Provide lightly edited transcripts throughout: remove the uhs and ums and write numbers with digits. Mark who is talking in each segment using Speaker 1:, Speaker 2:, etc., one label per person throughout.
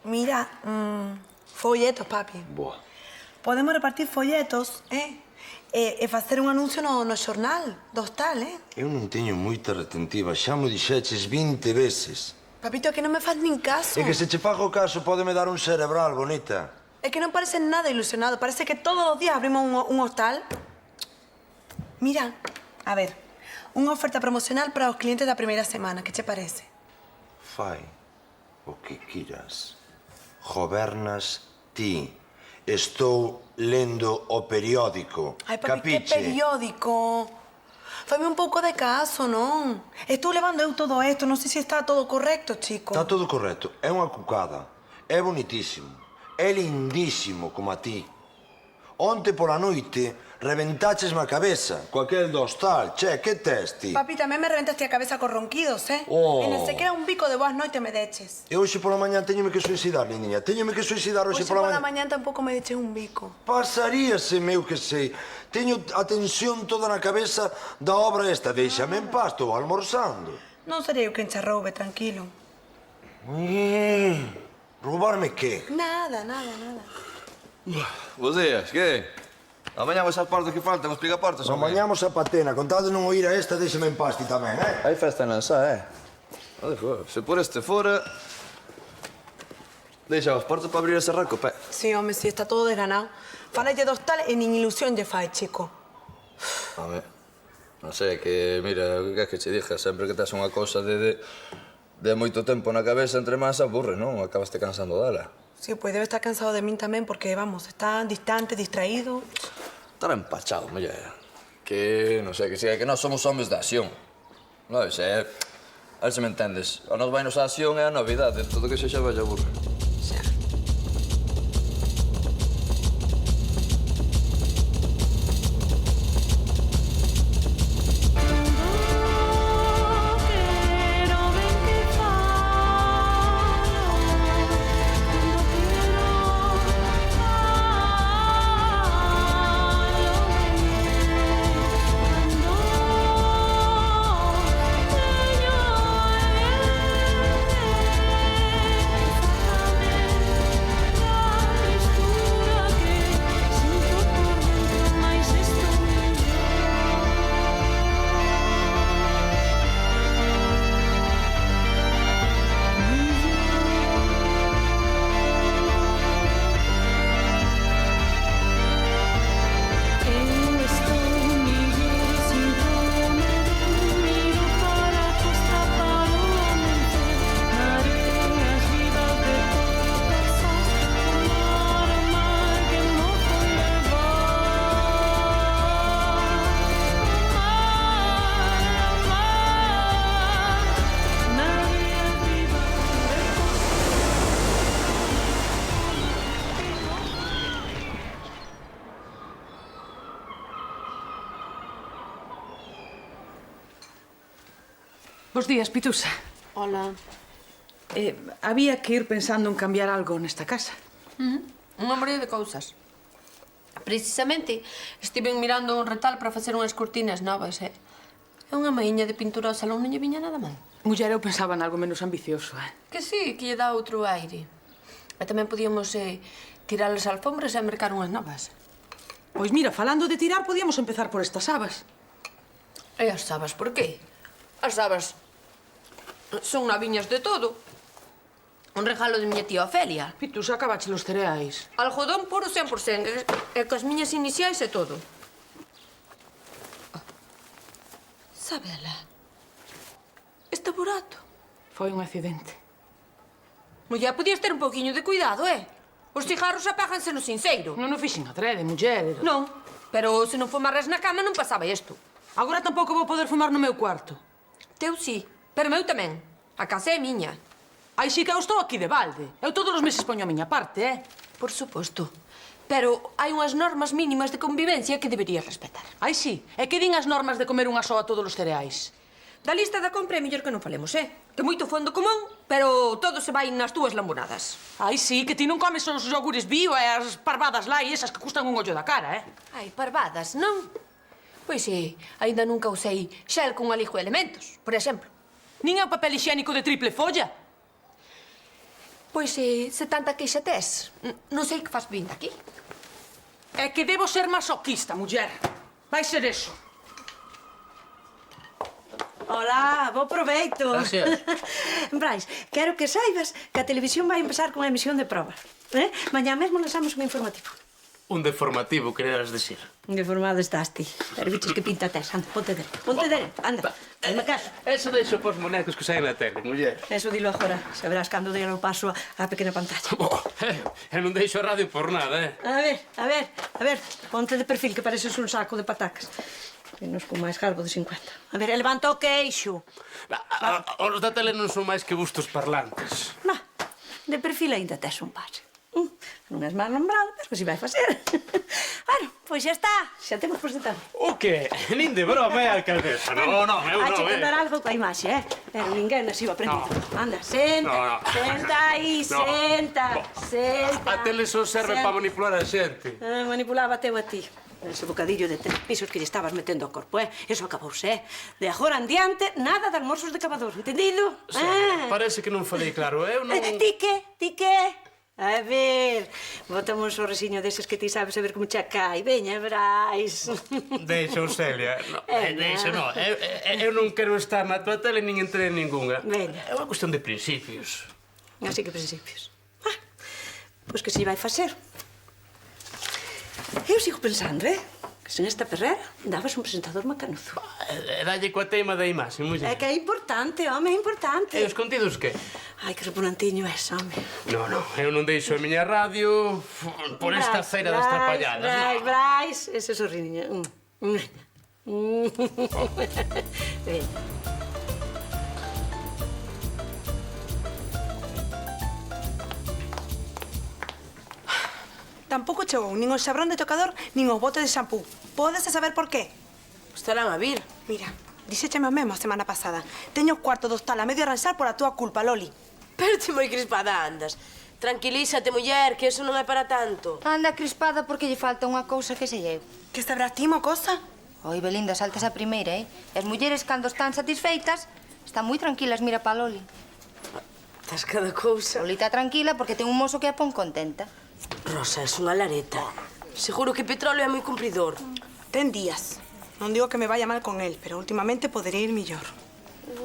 Speaker 1: Mira, folletos, papi.
Speaker 2: Boa.
Speaker 1: Podemos repartir folletos, e facer un anuncio no xornal do hostal,
Speaker 2: Eu non teño moita retentiva, xa mo dixeches 20 veces.
Speaker 1: Papito, é que non me faz nin caso.
Speaker 2: E que se che fago caso pódeme dar un cerebral, bonita.
Speaker 1: É que non parece nada ilusionado. Parece que todos os días abrimos un hostal. Mira, a ver, unha oferta promocional para os clientes da primeira semana. Que che parece?
Speaker 2: Fai o que queiras. Gobernas ti. Estou lendo o periódico.
Speaker 1: Ai, papi,
Speaker 2: Capiche?
Speaker 1: que periódico. Fame un pouco de caso, non? Estou levando eu todo isto. Non sei se está todo correcto, chico.
Speaker 2: Está todo correcto. É unha cucada. É bonitísimo. É lindísimo como a ti. Onte pola noite reventachesme a cabeza co aquel do hostal. Che, que tes ti?
Speaker 1: Papi, tamén me reventaste a cabeza con ronquidos,
Speaker 2: Oh.
Speaker 1: E non sei que era un bico de boas noites me deches.
Speaker 2: E hoxe pola mañá teñome que suicidar, niña. Teñome que suicidar hoxe
Speaker 1: Hoxe
Speaker 2: pola
Speaker 1: pola
Speaker 2: mañá.
Speaker 1: mañán tampouco me deches un bico.
Speaker 2: Pasaríase, meu que sei. Teño a tensión toda na cabeza da obra esta. Déixame en paz, estou almorzando.
Speaker 1: Non serei eu quen che roube, tranquilo.
Speaker 2: Roubarme que?
Speaker 1: Nada.
Speaker 3: Bos días, que? Amañamos as portas que faltan, os picaportas, home.
Speaker 2: Amañamos a patena. Contade non oír a esta, déixame en paz ti tamén,
Speaker 3: Hai festa en Lansá, Se por este fora... Deixa as portas para abrir ese raco, pé.
Speaker 1: Sí, home, sí, está todo desganado. Falalle do hostal e nin ilusión lle fai, chico.
Speaker 3: Home, non sei, que, mira, o que é que che dije? Sempre que tes unha cousa de moito tempo na cabeza entre más, aburre, non? Acabaste cansando dela.
Speaker 1: Sí, pois debe estar cansado de min tamén porque, vamos, está distante, distraído.
Speaker 3: Estará empachado, muller. Que, non sei, que siga que nós somos homes de acción. Non sei, a ver se me entendes. A nos vainos a acción é a novidade, todo que sexa vai aburre.
Speaker 1: Xa.
Speaker 4: Bos días, Pitusa.
Speaker 1: Hola.
Speaker 4: Había que ir pensando en cambiar algo nesta casa.
Speaker 5: Unha morea de cousas. Precisamente, estiven mirando un retal para facer unhas cortinas novas, É unha maiña de pintura ao salón, non lle viña nada mal.
Speaker 4: Muller, eu pensaba en algo menos ambicioso,
Speaker 5: Que sí, que lle dá outro aire. E tamén podíamos tirar as alfombras e mercar unhas novas.
Speaker 4: Pois mira, falando de tirar, podíamos empezar por estas sabas.
Speaker 5: E as sabas por qué? As sabas son naviñas de todo. Un regalo de miña tía Ofelia.
Speaker 4: Pitusa, acabache los cereais.
Speaker 5: Algodón puro 100%, e cos miñas iniciais e todo. Sabela, este burato.
Speaker 4: Foi un accidente.
Speaker 5: Muller, podías ter un pouquiño de cuidado, Os cigarros apáganse no sinceiro.
Speaker 4: Non o fixen adrede, muller.
Speaker 5: Non, pero se non fumaras na cama non pasaba isto.
Speaker 4: Agora tampouco vou poder fumar no meu cuarto.
Speaker 5: Teu sí, pero meu tamén. A casa é miña.
Speaker 4: Ai, sí que eu estou aquí de balde. Eu todos os meses poño a miña parte,
Speaker 5: Por suposto. Pero hai unhas normas mínimas de convivencia que deberías respetar.
Speaker 4: Ai, sí. E que din as normas de comer unha soa todos os cereais?
Speaker 5: Da lista da compra é mellor que non falemos, Que moito fondo común, pero todo se vai nas túas lambonadas.
Speaker 4: Ai, sí, que ti non comes os iogures bio e as parvadas lá e esas que custan un ollo da cara,
Speaker 5: Ai, parvadas, non? Pois aínda nunca usei xel con alijo de elementos, por exemplo.
Speaker 4: Nin é o papel higiénico de triple folla.
Speaker 5: Pois se tanta queixa tes, non sei que faz vindo aquí.
Speaker 4: É que debo ser masoquista, muller. Vai ser eso.
Speaker 6: Hola, bo proveito.
Speaker 3: Gracias.
Speaker 6: Brais, quero que saibas que a televisión vai empezar con a emisión de probas. Mañá mesmo lanzamos un informativo.
Speaker 7: Un deformativo, quereras decir.
Speaker 6: Informado estás ti. Pero bichos que pinta tes. Anda, ponte derecho. Ponte derecho, anda. Hazme caso.
Speaker 7: Eso deixo pos monecos que saen na tele, muller.
Speaker 6: Eso dilo agora. Saberás cando dei o paso á pequena pantalla.
Speaker 7: Eu non deixo a radio por nada,
Speaker 6: A ver. Ponte de perfil que pareces un saco de patacas. Que nos con máis garbo de 50. A ver, levanta o queixo.
Speaker 7: Os da tele non son máis que bustos parlantes.
Speaker 6: Va, de perfil ainda tes un pase. Non és mal nombrado, pero que si vai facer. Bueno, pois xa está. Xa temos presentado.
Speaker 7: O que? Nin de broma, alcaldesa. Non, eu non,
Speaker 6: Hai que contar algo coa imaxe, Pero ninguén así o aprendido. Anda, senta.
Speaker 7: No.
Speaker 6: Senta aí,
Speaker 7: No.
Speaker 6: senta.
Speaker 7: A tele só serve para manipular a xente.
Speaker 6: Manipulaba teu a ti. Ese bocadillo de 3 pisos que lle estabas metendo ao corpo, Eso acabouse, De agora en diante, nada de almorzos de cavador, entendido?
Speaker 7: Parece que non falei claro. Eu non...
Speaker 6: Ti que? A ver, bótame un sorresiño deses que ti sabes a ver como che cai. Veña, Brais.
Speaker 7: Deixa, Celia. Deixa, non. Eu non quero estar na tua tele nin entre ningunha.
Speaker 6: Veña.
Speaker 7: É unha cuestión de principios.
Speaker 6: Así que principios. Pois que si vai facer. Eu sigo pensando, que sen esta perrera dabas un presentador macanuzo.
Speaker 7: Dalle coa teima da imaxe, muller.
Speaker 6: É que é importante, home, é importante.
Speaker 7: E os contidos que?
Speaker 6: Ai, que repugnantiño és, home.
Speaker 7: Non, eu non deixo a miña radio por esta feira das trapalladas.
Speaker 6: Brais, ese sorriño. Veña.
Speaker 1: Tampouco chegou nin o xabrón de tocador nin o bote de xampú. Podes saber por qué?
Speaker 8: Estarán a vir.
Speaker 1: Mira, dixécheme mesmo a semana pasada. Teño o cuarto do hostal a medio arranxar por a túa culpa, Loli.
Speaker 8: Pero ti moi crispada andas. Tranquilízate, muller, que eso non é para tanto.
Speaker 9: Anda crispada porque lle falta unha cousa que sei eu.
Speaker 1: Que sabrás ti, mocosa?
Speaker 9: Oi, Belinda, saltas a primeira, As mulleres, cando están satisfeitas, están moi tranquilas, mira pa Loli.
Speaker 8: Estás cada cousa.
Speaker 9: Loli está tranquila porque ten un mozo que a pon contenta.
Speaker 8: Rosa, es unha lareta. Seguro que Petróleo é moi cumpridor.
Speaker 1: Ten días. Non digo que me vaya mal con él, pero últimamente podería ir millor.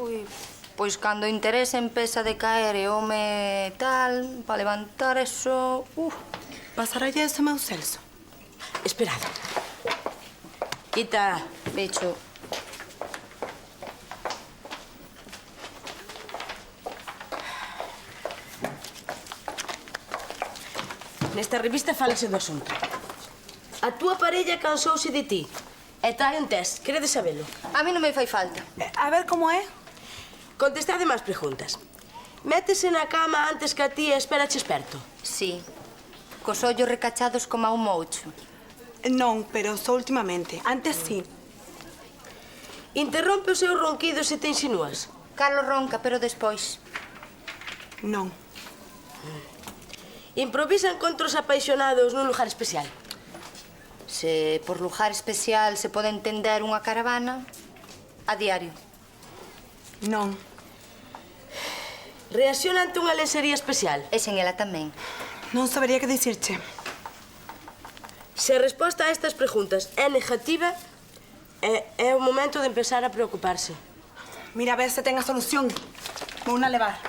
Speaker 9: Ui, pois cando o interese empeza a decaer e home tal, para levantar eso...
Speaker 1: Pasaralle eso, meu Celso.
Speaker 8: Esperad. Quita.
Speaker 9: Bicho.
Speaker 8: Nesta revista fálase do asunto. A túa parella cansouse de ti. E trae un test. Queredes sabelo?
Speaker 9: A mí non me fai falta.
Speaker 1: A ver como é.
Speaker 8: Contestade máis preguntas. Métese na cama antes que a ti e espérache esperto.
Speaker 9: Sí. Cos ollos recachados como a un moucho.
Speaker 1: Non, pero só últimamente. Antes sí.
Speaker 8: Interrompe o seu ronquido se te insinúas.
Speaker 9: Carlos ronca, pero despois.
Speaker 1: Non.
Speaker 8: Improvisan encontros apaixonados nun lugar especial.
Speaker 9: Se por lugar especial se pode entender unha caravana, a diario.
Speaker 1: Non.
Speaker 8: Reacciona ante unha lencería especial.
Speaker 9: E sen ela tamén.
Speaker 1: Non sabería que dicirche.
Speaker 8: Se a resposta a estas preguntas é negativa, é o momento de empezar a preocuparse.
Speaker 1: Mira, a ver se ten a solución. Vou na levar.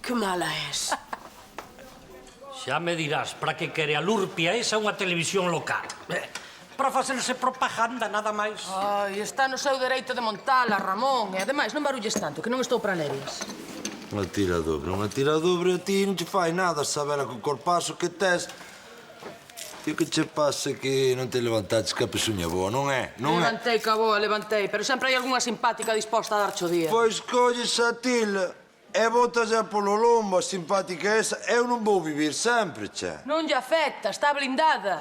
Speaker 8: Que mala és.
Speaker 10: Xa me dirás, para que quere a Lurpia esa unha televisión local? Para facerse propaganda, nada máis.
Speaker 4: Ai, está no seu dereito de montala, Ramón. E ademais, non barulles tanto, que non estou para lerias.
Speaker 2: Unha tiradobre, a ti non te fai nada, sabela co corpazo que tes. Tío, que che pase que non te levantaches que a pesuña boa, non é?
Speaker 4: Levantei, caboa, levantei, pero sempre hai algunha simpática disposta a darche o día.
Speaker 2: Pois colles a tila e botas a polo lombo, a simpática esa. Eu non vou vivir sempre, che.
Speaker 4: Non lle afecta, está blindada.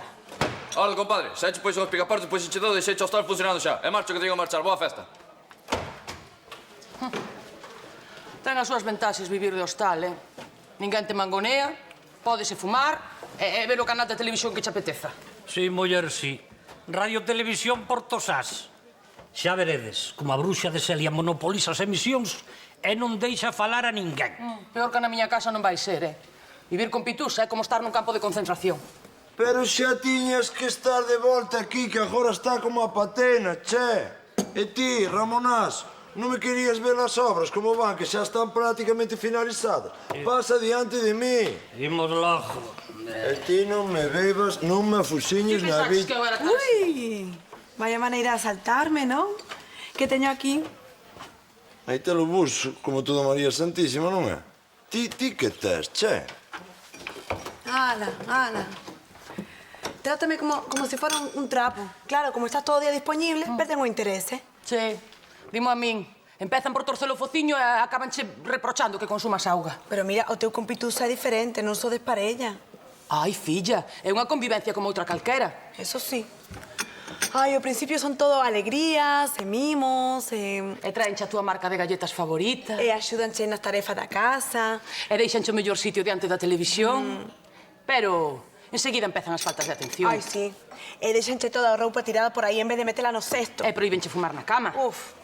Speaker 3: Hola, compadre, xa che pois os picaportes, pois xe todo e xe che o hostal funcionando xa. E marcho que teño que marchar, boa festa.
Speaker 4: Ten as súas ventaxes vivir de hostal, Ninguén te mangonea, pódese fumar e ver o canal de televisión que che apeteza.
Speaker 10: Sí, muller, sí. Radio Televisión Portosás. Xa veredes, como a bruxa de Celia monopoliza as emisións e non deixa falar a ninguén.
Speaker 4: Peor que na miña casa non vai ser, Vivir con Pitusa é como estar nun campo de concentración.
Speaker 2: Pero xa tiñas que estar de volta aquí, que agora está como a patena, che. E ti, Ramonás, non me querías ver as obras como van, que xa están prácticamente finalizadas. Pasa diante de mí.
Speaker 10: Imos logo.
Speaker 2: E ti non me bebas, non me afusiñes na vida.
Speaker 1: Ui, vaya maneira de saltarme, non? Que teño aquí?
Speaker 2: Aí te lo buso, como toda María Santísima, non é? Ti que tes, che?
Speaker 1: Ala, ala. Trátame como si fuera un trapo. Claro, como estás todo o día disponible, perden o interese.
Speaker 4: Che, dimo a min. Empezan por torcer o fociño e acabanche reprochando que consumas auga.
Speaker 1: Pero mira, o teu con Pitusa é diferente, non sodes parella.
Speaker 4: Ai, filla, é unha convivencia como outra calquera.
Speaker 1: Eso sí. Ai, ao principio son todo alegrías, e mimos,
Speaker 4: E traenche a túa marca de galletas favorita.
Speaker 1: e axúdanche nas tarefas da casa.
Speaker 4: E deixanche o mellor sitio diante da televisión. Pero enseguida empezan as faltas de atención.
Speaker 1: Ai, sí. E deixanche toda a roupa tirada por aí en vez de metela no cesto.
Speaker 4: E proíbenche fumar na cama.
Speaker 1: Uf.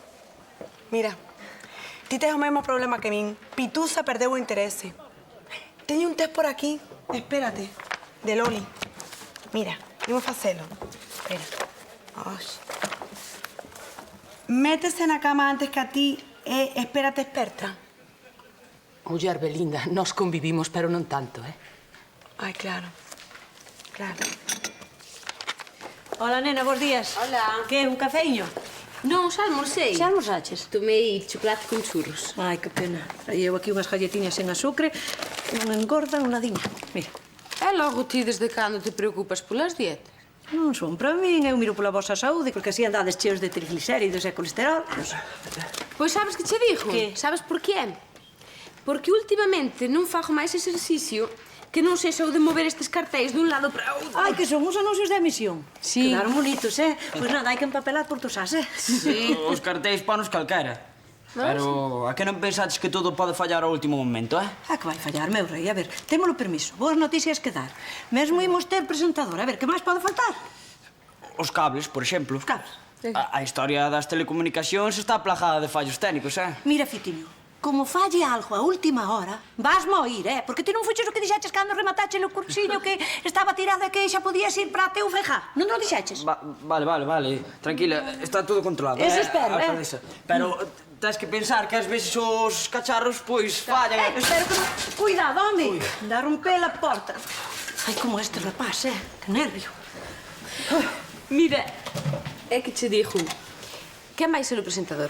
Speaker 1: Mira, ti tes o mesmo problema que min. Pitusa perdeu o interese. Teño un test por aquí. Espérate. De Loli. Mira, imos facelo. Espera. Ai. Métese na cama antes que a ti e espérate experta.
Speaker 4: Muller Belinda, nós convivimos, pero non tanto,
Speaker 1: Ai, claro. Claro.
Speaker 6: Hola, nena, bons días.
Speaker 5: Hola.
Speaker 6: Que, un cafeíño?
Speaker 5: Non, xa almorcei.
Speaker 6: Xa almorzaches?
Speaker 5: Tomei chocolate con churros.
Speaker 6: Ai, que pena. Llevo aquí unhas galletiñas sen azúcar que non engordan unha diña. Mira.
Speaker 5: E logo ti desde cando te preocupas polas dietas?
Speaker 6: Non son para min, eu miro pola vosa saúde, porque así andades cheos de triglicéridos e colesterol.
Speaker 5: Pois sabes que che digo?
Speaker 6: Que?
Speaker 5: Sabes por qué? Porque últimamente non fago máis exercicio que non sexa o de mover estes cartéis dun lado para outro.
Speaker 6: Ai, que son uns anuncios de emisión.
Speaker 5: Sí.
Speaker 6: Quedaron bonitos, Pois nada, hai que empapelar por tosas,
Speaker 5: Sí.
Speaker 11: Os cartéis panos calquera. Pero a que non pensaches que todo pode fallar ao último momento,
Speaker 6: Ah, que vai fallar, meu rei. A ver, témolo permiso. Boas noticias que dar. Mesmo imos ter presentador. A ver, que máis pode faltar?
Speaker 11: Os cables, por exemplo.
Speaker 6: Os cables.
Speaker 11: A historia das telecomunicacións está plagada de fallos técnicos,
Speaker 6: Mira, Fitiño, como falle algo a última hora, vas moir, Porque ti non fuches o que dixeches cando rematache o cursiño que estaba tirado e que xa podías ir para a teu fejá. Non o dixeches?
Speaker 11: Vale. Tranquila, está todo controlado.
Speaker 6: Eso espero,
Speaker 11: alcaldesa. Pero tens que pensar que ás veces os cacharros, pois, fallan.
Speaker 6: Espero que non... Cuidado, home. Da romper a porta. Ai, como este rapaz, Que nervio.
Speaker 5: Mira, é que che digo. Que máis ser o presentador?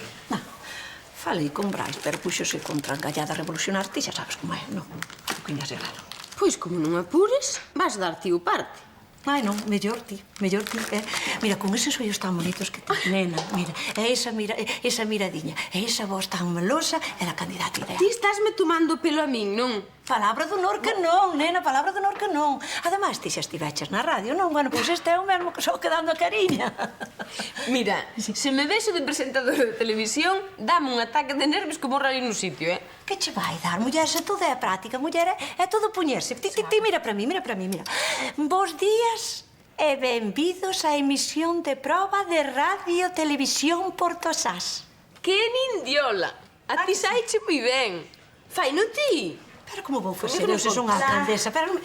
Speaker 6: Falei con Brais, pero puxose contra a engallada revolucionar. Ti xa sabes como é, non? Que iña ser raro.
Speaker 5: Pois como non apures, vas dar ti o parte.
Speaker 6: Ai, non, mellor ti, Mira, con eses ollos tan bonitos que ti, nena, mira, esa miradiña, esa voz tan melosa, é a candidata ideal.
Speaker 5: Ti estásme tomando pelo a min, non?
Speaker 6: Palabra de honor que non, nena, palabra de honor que non. Ademais, ti xa estiveches na radio, non? Bueno, pois este é o mesmo que só quedando a cariña.
Speaker 5: Mira, se me vexo de presentador de televisión, dame un ataque de nervios que morro ali no sitio,
Speaker 6: Que che vai dar, muller? Se todo é práctica, muller, é todo poñerse. Ti mira para mí, mira. Bos días e benvidos á emisión de proba de Radio Televisión Portosás.
Speaker 5: Que nindiola! A ti saiche moi ben. Fai no ti.
Speaker 6: Pero como vou facer eu se son a alcaldesa? Pero...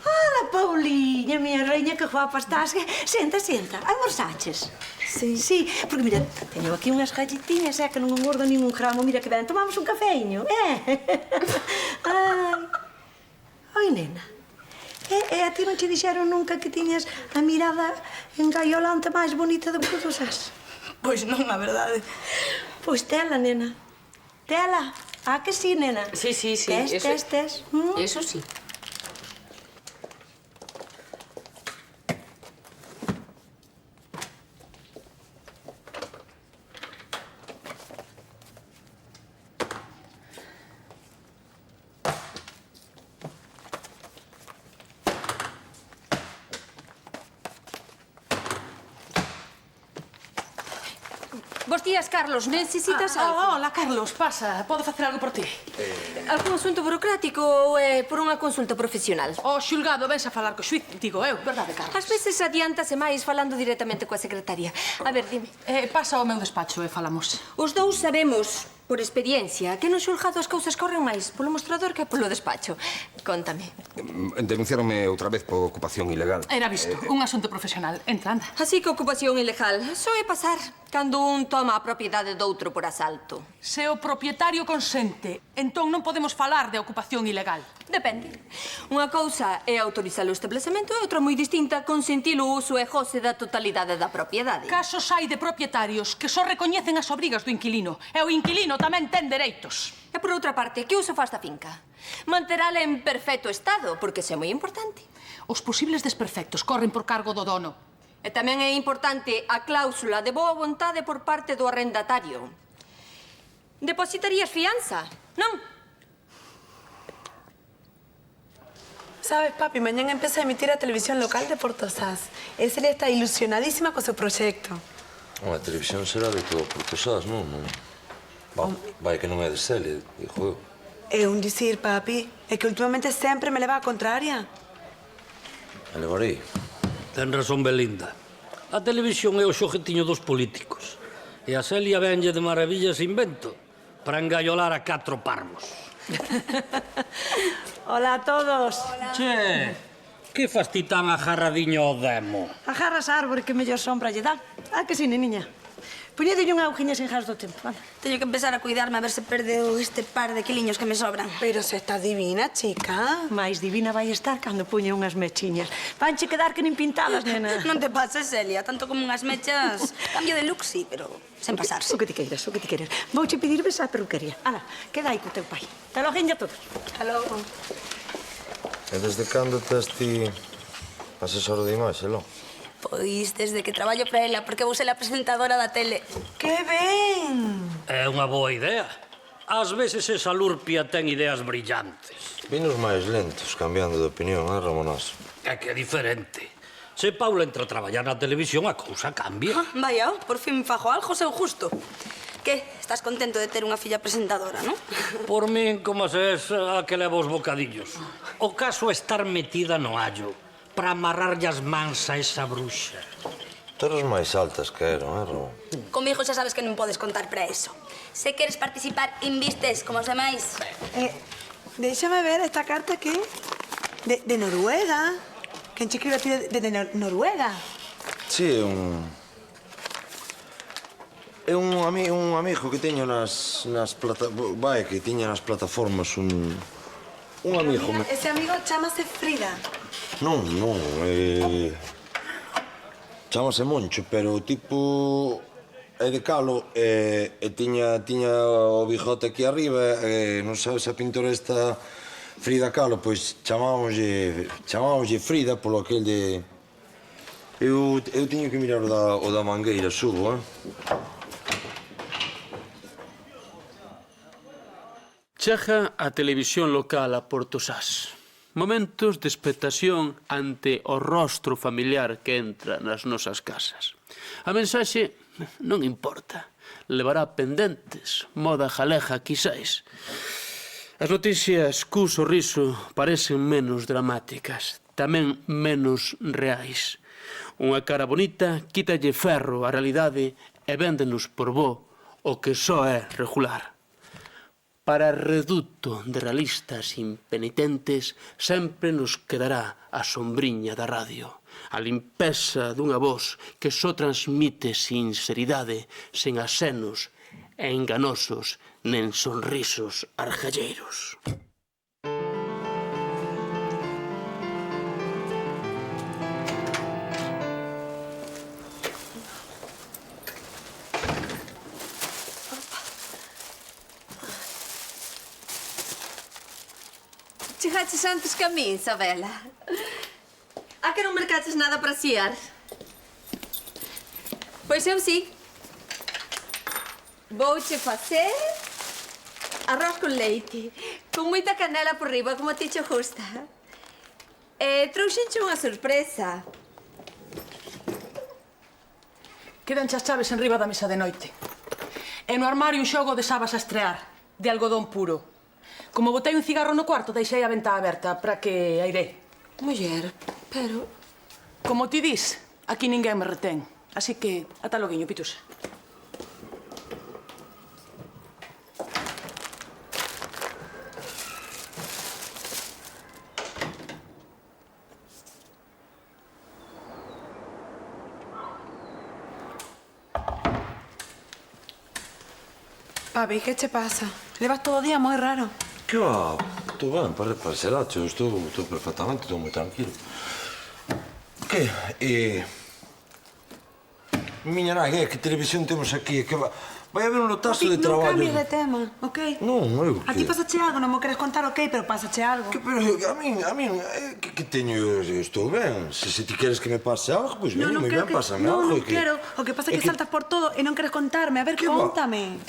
Speaker 6: Hola, Paulinha, miña reiña, que guapa estás. Senta. Almorzaches? Sí, porque mira, teño aquí unhas galletiñas, que non engordo ningún gramo. Mira que ben, tomamos un cafeíño, Oi, nena. E a ti non te dixeron nunca que tiñas a mirada engaiolante máis bonita de Portosás?
Speaker 8: Pois non, a verdade.
Speaker 6: Pois tela, nena. Tela. Ah, que sí, nena?
Speaker 5: Sí.
Speaker 6: Tes.
Speaker 5: Eso sí. días, Carlos. Necesitas algo?
Speaker 4: Hola, Carlos, pasa. Podo facer algo por ti?
Speaker 5: Algún asunto burocrático ou é por unha consulta profesional?
Speaker 4: O xulgado vens a falar co xuiz, digo eu, verdade, Carlos?
Speaker 5: Ás veces adiántase máis falando directamente coa secretaria. A ver, dime.
Speaker 4: Pasa ao meu despacho e falamos.
Speaker 5: Os dous sabemos, por experiencia, que no xulgado as cousas corren máis polo mostrador que polo despacho. Contame.
Speaker 12: Denunciaronme outra vez por ocupación ilegal.
Speaker 4: Era visto, un asunto profesional. Entra, anda.
Speaker 5: Así que ocupación ilegal só é pasar cando un toma a propiedade doutro por asalto.
Speaker 4: Se o propietario consente, entón non podemos falar de ocupación ilegal.
Speaker 5: Depende. Unha cousa é autorizar o establecemento e outra moi distinta consentir o uso e goce da totalidade da propiedade.
Speaker 4: Casos hai de propietarios que só recoñecen as obrigas do inquilino e o inquilino tamén ten dereitos.
Speaker 5: E por outra parte, que uso faz da finca? Manterala en perfecto estado, porque iso é moi importante.
Speaker 4: Os posibles desperfectos corren por cargo do dono.
Speaker 5: E tamén é importante a cláusula de boa vontade por parte do arrendatario. Depositarías fianza, non?
Speaker 1: Sabes, papi, mañana empieza a emitir a televisión local de Porto Sás. E Celia está ilusionadísima con seu proxecto.
Speaker 2: A televisión será de todo Porto Sás, non? Vai que non é de Celia, dijo eu.
Speaker 1: É un dicir, papi. É que últimamente sempre me leva a contraria.
Speaker 2: Me levarei.
Speaker 10: Ten razón Belinda. A televisión é o xogetiño dos políticos. E a Celia venlle de maravillas invento para engaiolar a 4 parvos.
Speaker 6: Hola a todos.
Speaker 10: Che, que fas ti tan agarradiño ao demo?
Speaker 6: Agarras a árbore que mellor sombra lle dá. Ah, que sí, neniña. Poñedelle unha aujiña sen jas do tempo, anda.
Speaker 13: Teño que empezar a cuidarme a ver se perdeu este par de quiliños que me sobran.
Speaker 1: Pero se está divina, chica.
Speaker 6: Mais divina vai estar cando poña unhas mechiñas. Vanche quedar que nin pintadas, nena.
Speaker 13: Non te pases, Celia. Tanto como unhas mechas, cambio de look, sí, pero sen pasarse.
Speaker 6: O que ti queiras, o que ti queiras. Vouche pedir ves á peruquería. Ala, queda aí co teu pai. Te lo a todos.
Speaker 1: Aló.
Speaker 2: E desde cando tes ti asesor de imaxe, lo?
Speaker 13: Pois desde que traballo para ela, porque vou ser a presentadora da tele.
Speaker 1: Que ben!
Speaker 10: É unha boa idea. Ás veces esa lurpia ten ideas brillantes.
Speaker 2: Vinos máis lentos, cambiando de opinión, Ramonazo?
Speaker 10: É que é diferente. Se Paula entra a traballar na televisión, a cousa cambia.
Speaker 13: Vaya, por fin fajo algo seu justo. Que, estás contento de ter unha filla presentadora, non?
Speaker 10: Por min, como se es a que leva os bocadillos. O caso é estar metida no allo para amarrarlle as mans a esa bruxa.
Speaker 2: Toros máis altas que eran, Ramón?
Speaker 13: Comigo xa sabes que non podes contar para eso. Se queres participar, invistes como os demais.
Speaker 1: Déxame ver esta carta aquí. De Noruega. Quen che escribe a ti de Noruega?
Speaker 2: Sí, é un amigo que teño nas plataformas... Vai, que tiña nas plataformas un amigo...
Speaker 1: Ese amigo chamase Frida.
Speaker 2: Non, chamase Moncho, pero o tipo é de calo e tiña o bigote aquí arriba e non sabes a pintora esta Frida Kahlo, pois chamámoslle Frida polo aquel de... Eu tiño que mirar o da Mangueira, subo,
Speaker 14: Chega a televisión local a Porto Sás. Momentos de expectación ante o rostro familiar que entra nas nosas casas. A mensaxe non importa. Levará pendentes, moda galega, quizáis. As noticias cun sorriso parecen menos dramáticas, tamén menos reais. Unha cara bonita quítalle ferro á realidade e véndenos por bo o que só é regular. Para reduto de realistas impenitentes sempre nos quedará a sombriña da radio, a limpeza dunha voz que só transmite sinceridade sen asenos e enganosos nen sonrisos argalleiros.
Speaker 5: Chegaches antes que a min, Isabela. A que non mercaches nada para xiar? Pois eu sí. Vouche facer arroz con leite, con moita canela por riba, como a ti che gusta. E trouxenche unha sorpresa.
Speaker 4: Quedan as chaves en riba da mesa de noite. E no armario un xogo de sabas a estrear, de algodón puro. Como botei un cigarro no cuarto, deixei a ventá aberta para que aire.
Speaker 5: Muller, pero...
Speaker 4: Como ti dis, aquí ninguén me retén. Así que, ata loguiño, Pitusa.
Speaker 1: Papi, que che pasa? Levas todo o día moi raro.
Speaker 2: Que va? Estou ben, parecerache. Eu estou perfectamente, estou moi tranquilo. Que? Miña nai, que televisión temos aquí? Que vai haber un lotazo de traballo.
Speaker 1: Non cambies de tema, ok?
Speaker 2: Non, eu
Speaker 1: A ti pasache algo, non me queres contar, ok, pero pasache algo.
Speaker 2: Pero a min, que teño... Estou ben. Se ti queres que me pase algo, pois veño, moi ben, pásame algo.
Speaker 1: Non quero. O que pasa é que saltas por todo e non queres contarme. A ver, contame.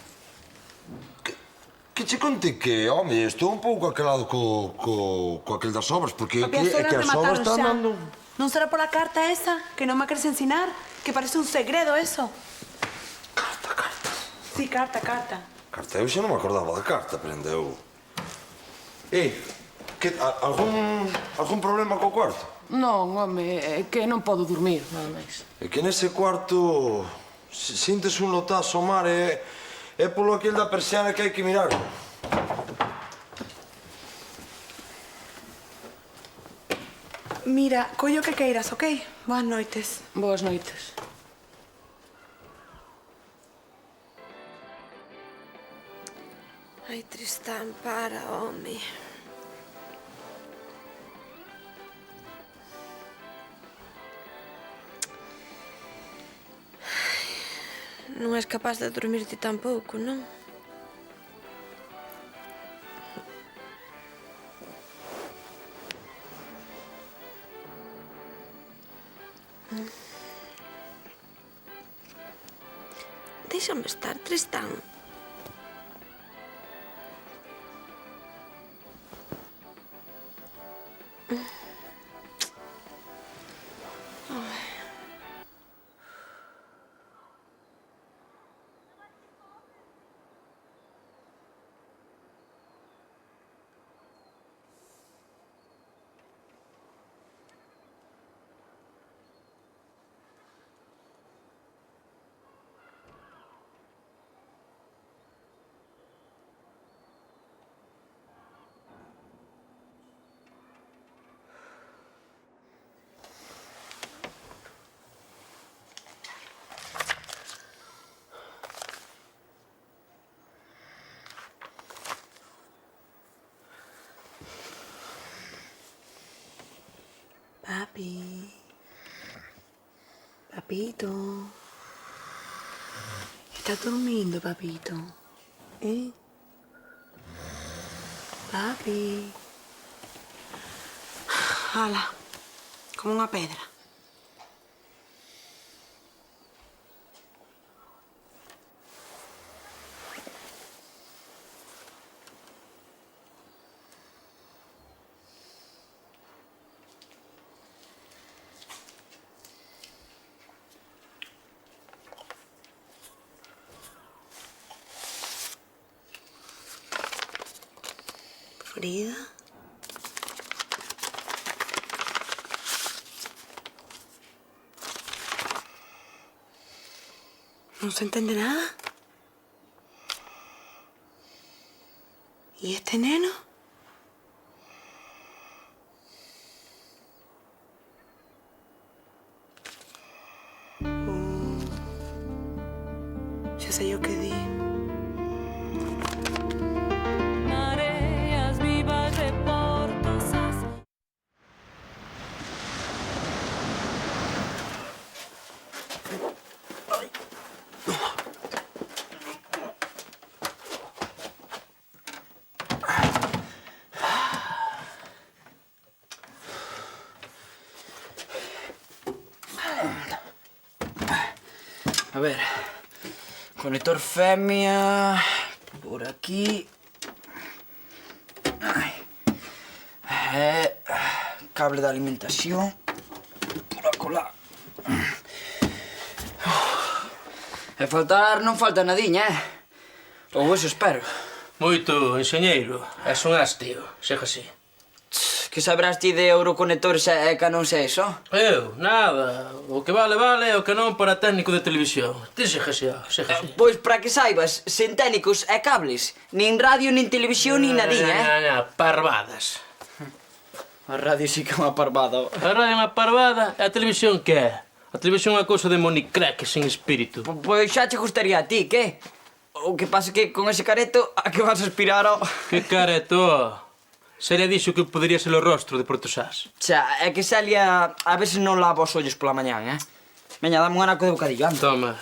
Speaker 2: Que che conte que, home, estou un pouco aquelado co aquel das obras, porque
Speaker 1: Papi, as
Speaker 2: obras están dando...
Speaker 1: Non será pola carta esa, que non me queres ensinar? Que parece un segredo, eso.
Speaker 2: Carta.
Speaker 1: Sí, carta.
Speaker 2: Carta, eu xa non me acordaba da carta, prendeu. Que, algún problema co cuarto?
Speaker 4: Non, home, é que non podo dormir, nada máis.
Speaker 2: É que nese cuarto sintes un lotazo ao mar e... É polo aquel da persiana que hai que mirar.
Speaker 1: Mira, collo que queiras, ok? Boas noites.
Speaker 4: Boas noites.
Speaker 5: Ai, Tristán, para, home. Non és capaz de dormir ti tampouco, non? Déixame estar, Tristán.
Speaker 1: Papi. Papito. ¿Estás durmiendo, papito? Papi. Ala, como unha pedra. Frida. ¿No se entiende nada? ¿Y este neno? Ya sé yo qué di.
Speaker 11: A ver, conector femia, por aquí. Cable de alimentación, por acolá. E faltar non falta nadiña, Ou eso espero.
Speaker 14: Moito, enxeñeiro. És un as, tío. Seja así.
Speaker 11: Que sabrás ti de euroconectores e canóns e iso?
Speaker 14: Eu, nada. O que vale, vale, o que non para técnico de televisión. Ti seja así.
Speaker 11: Pois para que saibas, sen técnicos e cables, nin radio, nin televisión, nin nadín,
Speaker 14: Parvadas.
Speaker 11: A radio sí que é unha parvada.
Speaker 14: A radio é unha parvada e a televisión que é? A televisión é unha cousa de monicraque sen espírito.
Speaker 11: Pois xa che gustaría a ti, que? O que pasa que con ese careto a que vas a aspirar ao...
Speaker 14: Que careto? Celia dixo que podería ser o rostro de Portosás.
Speaker 11: Xa, é que Celia a veces non lava os ollos pola mañán, Veña, dame un anaco de bocadillo, anda.
Speaker 14: Toma.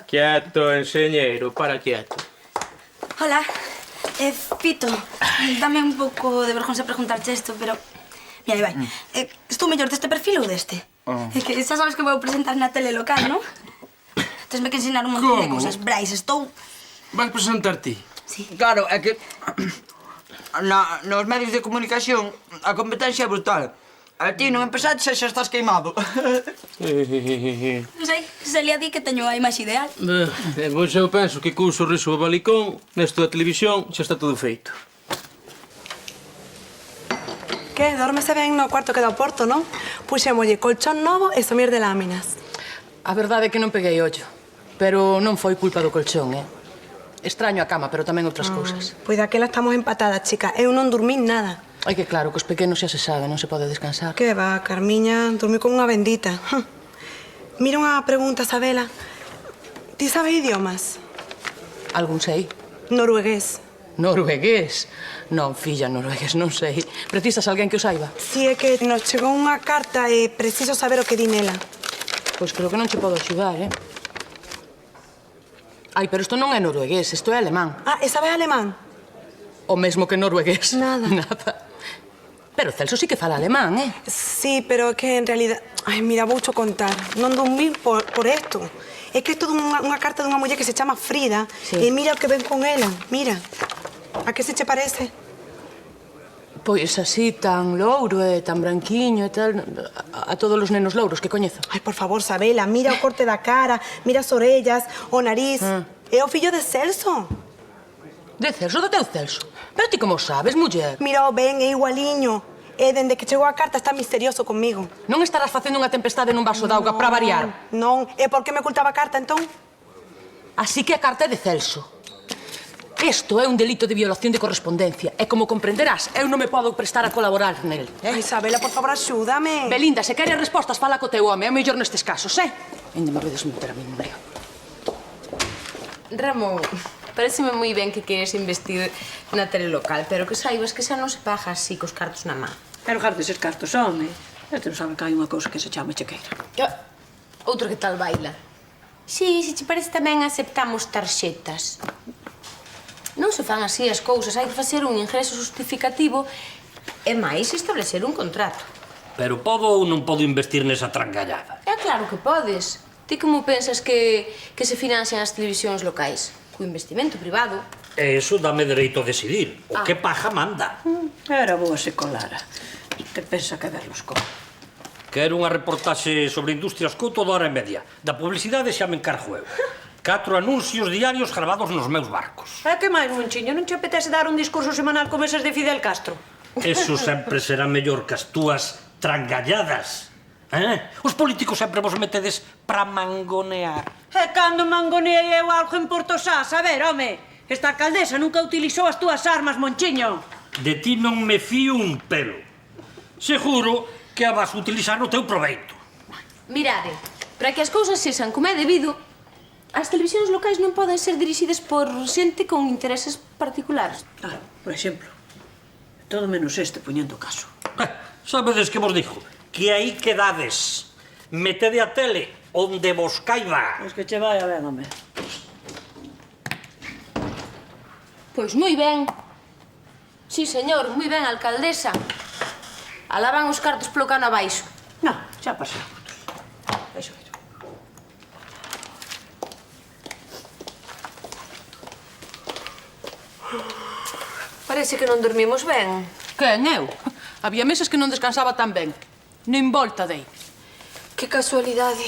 Speaker 14: Quieto, enxeñeiro, para quieto.
Speaker 13: Hola, Fito, dame un pouco de vergonza preguntarche isto, pero... Mira, Ibai, estou mellor deste perfil ou deste? É que xa sabes que vou presentar na tele local, non? Tesme que ensinar un montón de cousas. Brais, estou...
Speaker 14: Vas presentar ti?
Speaker 13: Sí.
Speaker 11: Claro, é que... Nos medios de comunicación a competencia é brutal. A ti non empezaste e xa estás queimado.
Speaker 13: Non sei, Celia di que teño a imaxe ideal.
Speaker 14: Pois eu penso que cun sorriso de balicón, nesto da televisión, xa está todo feito.
Speaker 1: Que? Dórmese ben no cuarto que dá ao porto, non? Puxémolle colchón novo e somier de láminas.
Speaker 4: A verdade é que non peguei ollo. Pero non foi culpa do colchón, Extraño a cama, pero tamén outras cousas.
Speaker 1: Pois daquela estamos empatadas, chica. Eu non dormín nada.
Speaker 4: Ai, que claro, que os pequenos xa se sabe, non se pode descansar.
Speaker 1: Que va, Carmiña, dormí como unha bendita. Mira unha pregunta, Sabela. Ti sabes idiomas?
Speaker 4: Algún sei.
Speaker 1: Noruegués.
Speaker 4: Noruegués? Non, filla, noruegués non sei. Precisas alguén que o saiba?
Speaker 1: Si, é que nos chegou unha carta e preciso saber o que di nela.
Speaker 4: Pois creo que non che podo axudar, Ai, pero isto non é noruegués, isto é alemán.
Speaker 1: Ah, e sabes alemán?
Speaker 4: O mesmo que noruegués.
Speaker 1: Nada.
Speaker 4: Nada. Pero Celso sí que fala alemán,
Speaker 1: Sí, pero é que en realidad... Ai, mira, voucho contar. Non dormí por esto. É que isto é unha carta dunha muller que se chama Frida.
Speaker 4: Sí.
Speaker 1: E mira o que ven con ela. Mira. A que se che parece?
Speaker 4: Pois así, tan louro e tan branquiño e tal, a todos os nenos louros que coñezo.
Speaker 1: Ai, por favor, Sabela, mira o corte da cara, mira as orellas, o nariz. É o fillo de Celso.
Speaker 4: De Celso, do teu Celso? Pero ti como sabes, muller?
Speaker 1: Mira, ben, é igualiño. E dende que chegou a carta está misterioso comigo.
Speaker 4: Non estarás facendo unha tempestade nun vaso de auga para variar?
Speaker 1: Non. E por que me ocultaba a carta, entón?
Speaker 4: Así que a carta é de Celso. Isto é un delito de violación de correspondencia. E como comprenderás, eu non me podo prestar a colaborar nel.
Speaker 1: Ai, Isabela, por favor, axúdame.
Speaker 4: Belinda, se queres respostas, fala co teu home. É o mellor nestes casos, Ainda me vedes meter a mí nun lío.
Speaker 5: Ramón, pareceme moi ben que queres investir na tele local, pero que saibas que xa non se paga así cos cartos na man.
Speaker 6: Pero garde eses cartos, home. Este non sabe que hai unha cousa que se chama chequeira.
Speaker 5: Outro que tal baila. Si, se te parece tamén aceptamos tarxetas. Non se fan así as cousas, hai que facer un ingreso justificativo e máis establecer un contrato.
Speaker 10: Pero podo ou non podo investir nesa trangallada?
Speaker 5: É claro que podes. Ti como pensas que se financian as televisións locais? Co investimento privado.
Speaker 10: E iso dame dereito a decidir. O que paja manda.
Speaker 6: Era boa se colara. Te pensa que verlos como.
Speaker 10: Quero unha reportaxe sobre industrias couto de hora e media. Da publicidade xa me encargo eu. 4 anuncios diarios gravados nos meus barcos.
Speaker 6: É que máis, Monchiño, non te apetece dar un discurso semanal como eses de Fidel Castro?
Speaker 10: Eso sempre será mellor que as túas trangalladas. Os políticos sempre vos metedes para mangonear.
Speaker 6: E cando mangoneei eu algo en Portosás? A ver, home, esta alcaldesa nunca utilizou as túas armas, Monchiño.
Speaker 10: De ti non me fío un pelo. Seguro que a vas utilizar no teu proveito.
Speaker 5: Mirade, para que as cousas sexan como é debido, as televisións locais non poden ser dirixidas por xente con intereses particulares.
Speaker 6: Por exemplo, todo menos este, puñendo caso.
Speaker 10: Sabedes que vos dixo? Que aí quedades. Metede a tele onde vos caiba.
Speaker 6: Pois que che vai a ben, home.
Speaker 5: Pois moi ben. Sí, señor, moi ben, alcaldesa. Alá van os cartos polo cano abaixo.
Speaker 6: Non, xa pasamos. Eso.
Speaker 5: Parece que non dormimos ben.
Speaker 4: Quen, eu? Había meses que non descansaba tan ben. Nin volta dei.
Speaker 5: Que casualidade.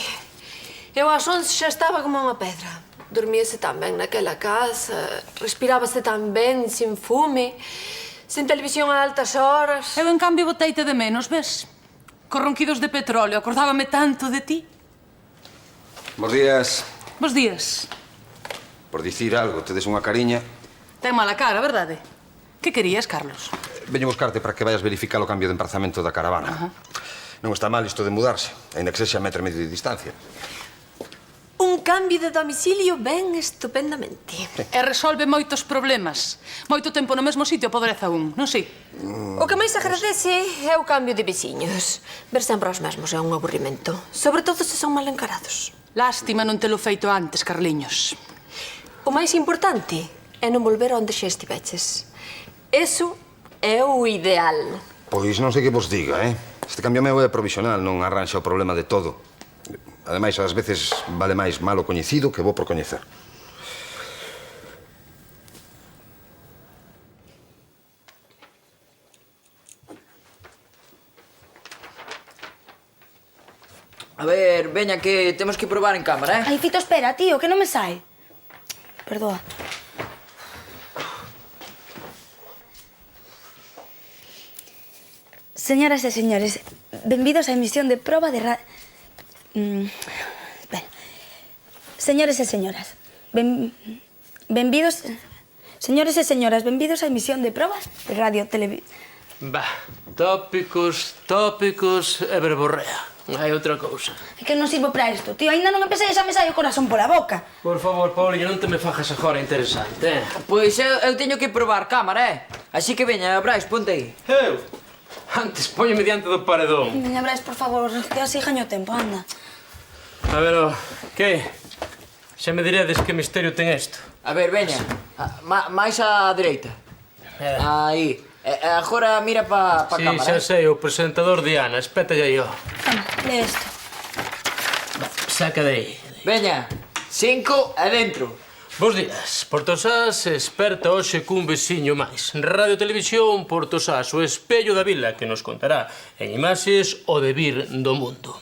Speaker 5: Eu ás 11 xa estaba como unha pedra.
Speaker 15: Dormíase tan ben naquela casa, respirábase tan ben, sin fume, sin televisión a altas horas.
Speaker 4: Eu, en cambio, boteite de menos, ves? Cos ronquidos de petróleo, acordábame tanto de ti.
Speaker 12: Bos días.
Speaker 4: Bos días.
Speaker 12: Por dicir algo, tedes unha cariña.
Speaker 4: Ten mala cara, verdade? Que querías, Carlos?
Speaker 12: Veño buscarte para que vayas verificar o cambio de emprazamento da caravana. Non está mal isto de mudarse, ainda que sexa metro e medio de distancia.
Speaker 15: Un cambio de domicilio ben estupendamente.
Speaker 4: E resolve moitos problemas. Moito tempo no mesmo sitio apodreza un, non si?
Speaker 15: O que máis agradece é o cambio de veciños. Ver sempre os mesmos é un aburrimento. Sobre todo se son mal encarados.
Speaker 4: Lástima non telo feito antes, Carliños.
Speaker 15: O máis importante é non volver onde xa estiveches. Eso é o ideal.
Speaker 12: Pois non sei que vos diga, Este cambio meu é provisional, non arranxa o problema de todo. Ademais, ás veces vale máis malo coñecido que bo por coñecer.
Speaker 11: A ver, veña, que temos que probar en cámara,
Speaker 13: Ai, Fito, espera, tío, que non me sae. Perdoa. Señoras e señores, benvidos á emisión de proba de radio... Espera. Señores e señoras, benvidos... Señores e señoras, benvidos á emisión de proba de radio televisión...
Speaker 14: Bah, tópicos e verborrea. Hai outra cousa.
Speaker 13: É que non sirvo para isto, tío. Ainda non empecé e xa me sai o corazón pola boca.
Speaker 14: Por favor, Paulinho, non te me fajas agora interesante,
Speaker 11: Pois eu teño que probar cámara, Así que veña, Brais, ponte aí.
Speaker 14: Eu? Antes, póñeme diante do paredón.
Speaker 13: Veña, Brais, por favor, que así gaño tempo, anda.
Speaker 14: A ver, que? Xa me diredes que misterio ten isto.
Speaker 11: A ver, veña, máis á dereita. Aí. Agora mira pa cámara.
Speaker 14: Sí, xa sei, o presentador Diana. Espétalle aí,
Speaker 13: Toma, lee isto.
Speaker 14: Saca de aí.
Speaker 11: Veña, 5 e dentro.
Speaker 14: Bos días. Portosás experta hoxe cun veciño máis. Radio Televisión Portosás, o espello da vila que nos contará en imaxes o devir do mundo.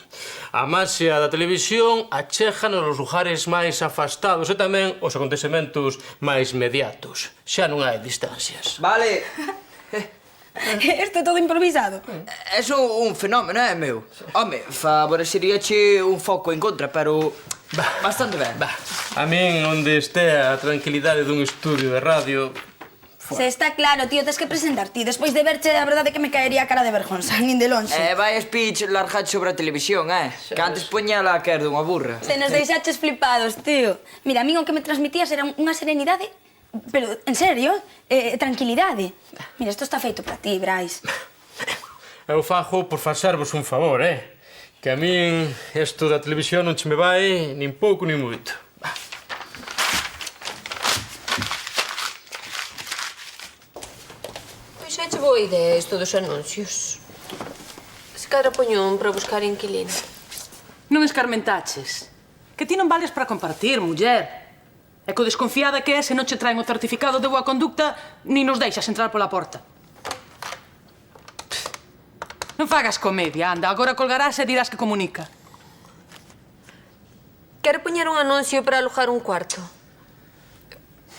Speaker 14: A maxia da televisión achega nos lugares máis afastados e tamén os acontecementos máis mediatos. Xa non hai distancias.
Speaker 11: Vale.
Speaker 13: Isto é todo improvisado.
Speaker 11: É un fenómeno, meu? Home, favoreceríache un foco en contra, pero... bastante ben.
Speaker 14: A min, onde estea a tranquilidade dun estudio de radio...
Speaker 13: Se está claro, tío, tes que presentar ti. Despois de verche, a verdade que me caería a cara de vergonza, nin de lonxe.
Speaker 11: Vai speech largate sobre a televisión, Que antes poñela que era dunha burra.
Speaker 13: Se nos deixaches flipados, tío. Mira, a min o que me transmitías era unha serenidade, pero, en serio, tranquilidade. Mira, isto está feito para ti, Brais.
Speaker 14: Eu fago por facervos un favor, Que a min isto da televisión non che me vai nin pouco nin moito.
Speaker 15: Pois é che boa idea isto dos anuncios. Se cadra poño un para buscar inquilino.
Speaker 4: Non escarmentaches. Que ti non vales para compartir, muller. E co desconfiada que é, se non che traen o certificado de boa conducta, nin nos deixas entrar pola porta. Non fagas comedia, anda. Agora colgarás e dirás que comunica.
Speaker 15: Quero poñer un anuncio para alojar un cuarto.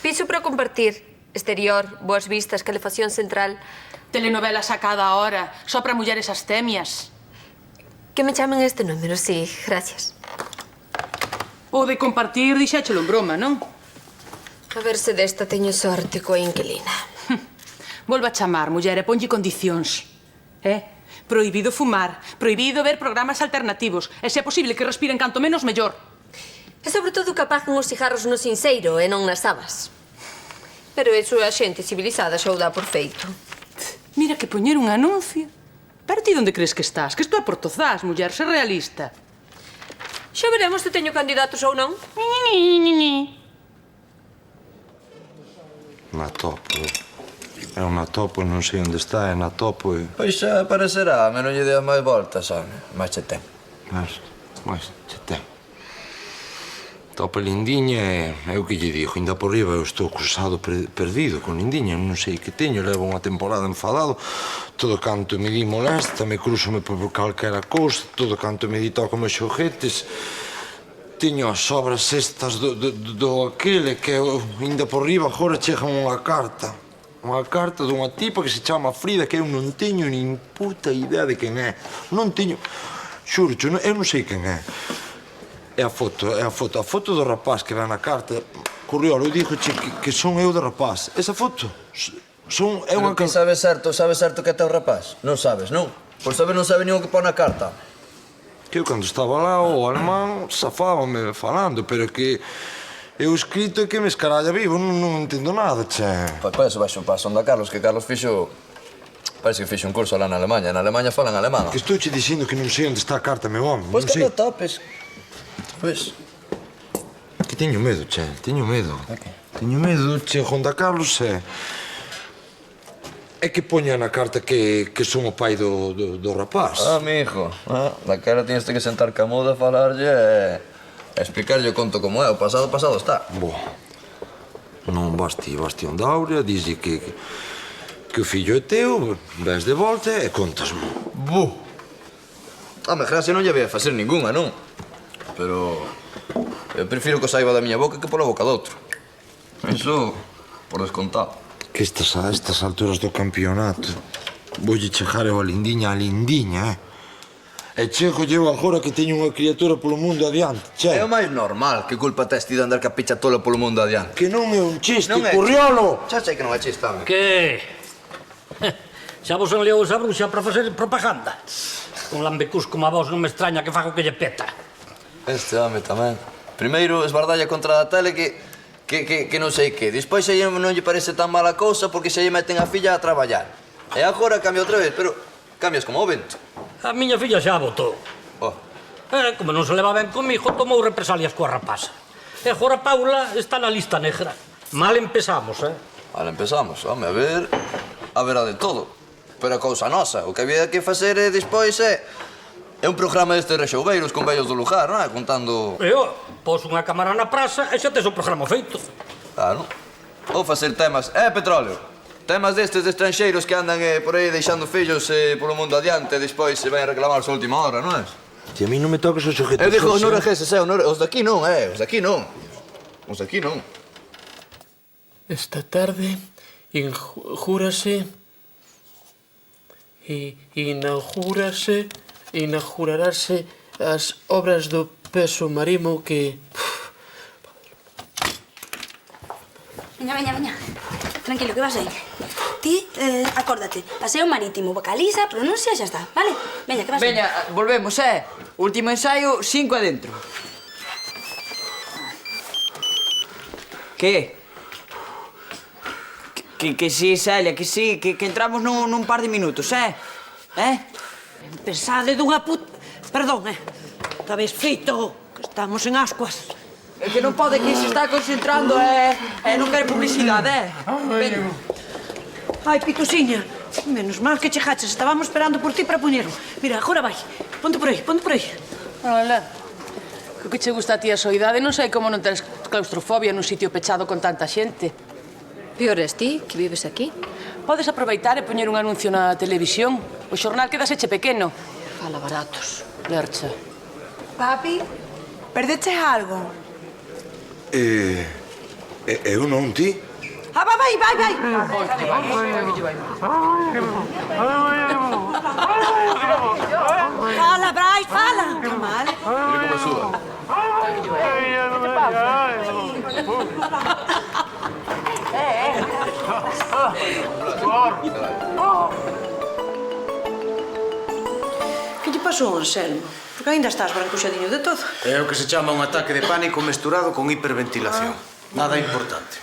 Speaker 15: Piso para compartir. Exterior, boas vistas, calefacción central.
Speaker 4: Telenovela sacada hora, só para mulleres astemias.
Speaker 15: Que me chamen este número, sí, gracias.
Speaker 4: O de compartir, dixéchelo en broma, non?
Speaker 15: A ver se desta teño sorte coa inquilina.
Speaker 4: Volva a chamar, muller, e ponlle condicións. Prohibido fumar, prohibido ver programas alternativos, e se é posible que respiren canto menos, mellor.
Speaker 15: E sobre todo que apaguen os cigarros no cinceiro e non nas sabas. Pero iso a xente civilizada xa o dá por feito.
Speaker 4: Mira que poñer un anuncio. Pero ti onde crees que estás? Que isto é Portozás, muller, ser realista.
Speaker 15: Xa veremos se teño candidatos ou non.
Speaker 2: Na topo. É unha topo, non sei onde está, é na topo e...
Speaker 3: Pois xa aparecerá, menos lle dea máis voltas, home. Máis che ten.
Speaker 2: Máis che ten. Topo Lindiña é o que lle digo. Ainda por riba eu estou cruzado perdido con Lindiña. Non sei que teño, levo unha temporada enfadado. Todo canto me di molesta, me cruzome por calquera cousa. Todo canto me di toco meus xoguetes. teño as obras estas do aquele que ainda por riba agora chega unha carta. Unha carta dunha tipa que se chama Frida que eu non teño nin puta idea de quen é. Non teño... Xurcho, eu non sei quen é. É a foto do rapaz que vai na carta. Curriolo, eu dixoche que son eu do rapaz. Esa foto é unha...
Speaker 3: Pero ti sabes certo que é teu rapaz? Non sabes, non? Por saber non sabe nin o que pon na carta.
Speaker 2: Que eu cando estaba lá o alemán safábame falando, pero que... Eu escrito é que me escaralla vivo, non entendo nada, che.
Speaker 3: Pois para eso baixo para sonda Carlos, que Carlos fixo... Parece que fixo un curso lá na Alemanha. Na Alemanha falan alemán.
Speaker 2: Que estou che dicindo que non sei onde está a carta, meu home.
Speaker 3: Pois que non topes. Pois...
Speaker 2: Que teño medo, che, teño medo. Teño medo, che, Honda Carlos, é que poña na carta que son o pai do rapaz.
Speaker 3: Ah, mijo. Daquela tienes que sentar camuda a falarlle e explicarlle o conto como é. O pasado está.
Speaker 2: Boa. Non basti onde Áurea, dixlle que o fillo é teu, vens de volta e contasmo.
Speaker 3: Bu! Home, gracia non lle vai a facer ningunha, non? Pero... eu prefiro que o saiba da miña boca que pola boca doutro. Iso, por descontado.
Speaker 2: Que a estas alturas do campeonato voulle chegar eu a lindiña, E chego eu agora que teño unha criatura polo mundo adiante, che.
Speaker 3: É o máis normal. Que culpa tes ti de andar ca picha tola polo mundo adiante?
Speaker 2: Que non é un chiste, Curriolo!
Speaker 3: Xa sei que non é chiste, home.
Speaker 10: Que? Xa vos enliou esa bruxa para facer propaganda. Un lambecús como a vos non me extraña que faga o que lle peta.
Speaker 3: Este home tamén. Primeiro esbardalla contra a tele que non sei que. Despois xa non lle parece tan mala cousa porque xa lle meten a filla a traballar. E agora cambia outra vez, pero cambias como o vento.
Speaker 10: A miña filla xa votou. Como non se leva ben comigo, tomou represalias coa rapaza. E agora Paula está na lista negra. Mal empezamos,
Speaker 3: Mal empezamos, home, a ver... Haberá de todo. Pero a cousa nosa, o que había que facer despois é un programa destes rexoubeiros con vellos do lugar, non é? Contando...
Speaker 10: Pos unha cámara na praza e xa tes o programa feito.
Speaker 3: Claro. Ou facer temas... petróleo. Temas destes de estranxeiros que andan por aí deixando fillos polo mundo adiante e despois se ven a reclamar a última hora, non é?
Speaker 2: Ti a mí non me toques os objetos...
Speaker 3: Eu digo os noruegueses, os daqui non, os daqui non. Os daqui non.
Speaker 14: Esta tarde inaugurarase as obras do peso marítimo que...
Speaker 13: Veña. Tranquilo, que vas aí. Ti, acórdate, paseo marítimo, bocaliza, pronuncia, xa está, vale? Veña, que vas aí.
Speaker 11: Veña, volvemos, Último ensaio, 5 adentro. Que? Que sí, Celia, que sí, que entramos nun par de minutos,
Speaker 6: Empezade dunha Perdón, Cabes frito, que estamos en ascuas.
Speaker 11: É que non pode que se está concentrando e non quere publicidade, Veña.
Speaker 6: Ai, Pitusiña, menos mal que chegaches, estábamos esperando por ti para poñero. Mira, agora vai, ponte por aí.
Speaker 4: Ola, que che gusta a ti a soidade, non sei como non tens claustrofobia nun sitio pechado con tanta xente.
Speaker 15: Peor es ti, que vives aquí.
Speaker 4: Podes aproveitar e poñer un anuncio na televisión. O xornal quedaseche pequeno. Fala baratos, Lercha.
Speaker 1: Papi, perdeches algo?
Speaker 2: Eu non, ti?
Speaker 1: Vai.
Speaker 6: Fala, Brais, fala.
Speaker 1: Mal.
Speaker 3: Mira como suba.
Speaker 6: Que lle pasou, Anselmo? Porque ainda estás brancuxadiño de todo.
Speaker 16: É o que se chama un ataque de pánico mesturado con hiperventilación. Nada importante.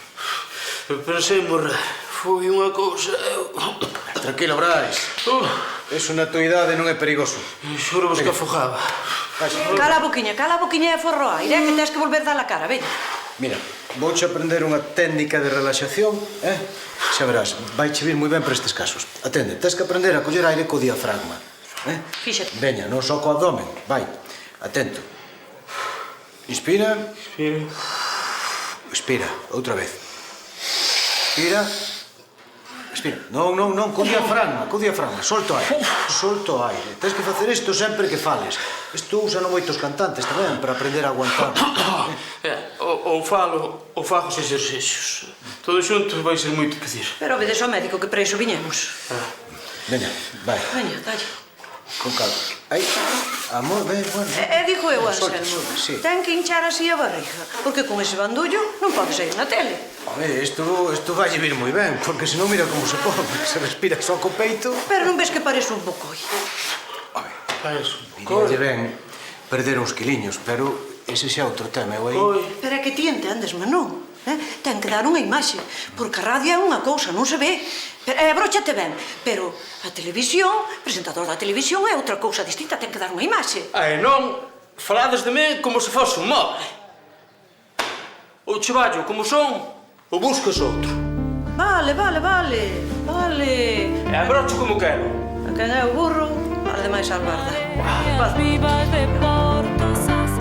Speaker 14: Pensei morrer. Foi unha cousa...
Speaker 16: Tranquilo, Brais. Eso na tua idade non é perigoso.
Speaker 14: Xuro vos que afogaba.
Speaker 6: Cala a boquiña e forro aire, que tens que volver dar a cara, veña.
Speaker 16: Mira, vouche aprender unha técnica de relaxación, Xa verás, vai che vir moi ben para estes casos. Atende, tens que aprender a coller aire co diafragma.
Speaker 6: Fíxate.
Speaker 16: Veña, non só co abdomen, vai, atento. Inspira. Expira, outra vez. Inspira. Respira. Non, co diafragma, solto aire. Solto aire. Tens que facer isto sempre que fales. Isto usan moitos cantantes tamén para aprender a aguantar.
Speaker 14: Ou fago os exercicios. Todo xunto vai ser moito pedir.
Speaker 6: Pero vedes ao médico que para iso viñemos.
Speaker 16: Veña, vai.
Speaker 6: Veña, dalle.
Speaker 16: Con calma. Aí. Amor, ben, bueno.
Speaker 6: Digo eu, Anselmo, ten que hinchar así a barriga, porque con ese bandullo non pode sair na tele.
Speaker 16: Home, isto vai vir moi ben, porque senón mira como se pon, se respira só co peito.
Speaker 6: Pero non ves que parece un bocoi?
Speaker 16: Home, viñalle ben perder uns quiliños, pero ese xa é outro tema, eu aí...
Speaker 6: Pero é que ti entendesme, non? Ten que dar unha imaxe, porque a radio é unha cousa, non se ve. Abróchate ben, pero a televisión, o presentador da televisión é outra cousa distinta, ten que dar unha imaxe.
Speaker 14: E non falades de mí como se fose un móvil. Ou che vallo como son, ou buscas outro.
Speaker 6: Vale.
Speaker 14: E abrocho como quero.
Speaker 6: A quen é o burro, para demais albarda.
Speaker 17: Vivas de Portosás.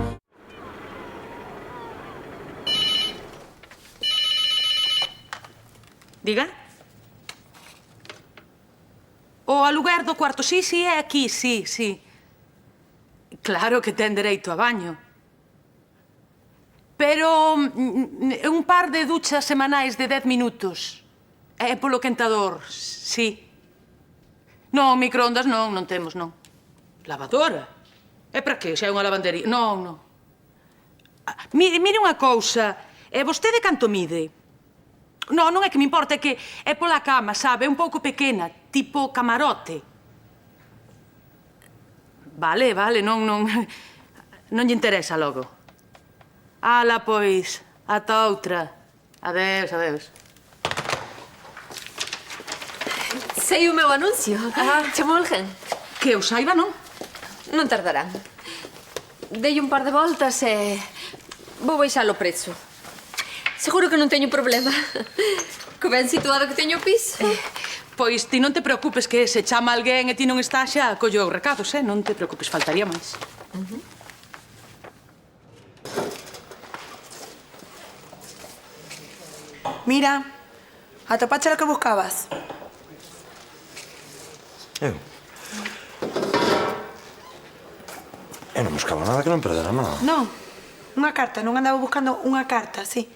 Speaker 4: Diga? O aluguer do cuarto, sí, é aquí, sí. Claro que ten dereito a baño. Pero un par de duchas semanais de 10 minutos. É polo quentador, sí. Non, microondas non temos, non. Lavadora? É para que? Xa é unha lavandería? Non. Mire unha cousa. Vostede canto mide? Non é que me importa, é que é pola cama, sabe? É un pouco pequena, tipo camarote. Vale, non lle interesa logo. Ala, pois, ata outra. Adeus.
Speaker 15: Sei o meu anuncio. Chamou alguén?
Speaker 4: Que eu saiba, non?
Speaker 15: Non tardarán. Dei un par de voltas e vou baixar o prezo. Seguro que non teño problema. Co ben situado que teño o piso.
Speaker 4: Pois ti non te preocupes que se chama alguén e ti non estás xa, collo os recados, non te preocupes, faltaría máis.
Speaker 1: Mira, atopache lo que buscabas.
Speaker 2: Eu non buscaba nada que non perdera nada.
Speaker 1: Non, unha carta, non andaba buscando unha carta, sí.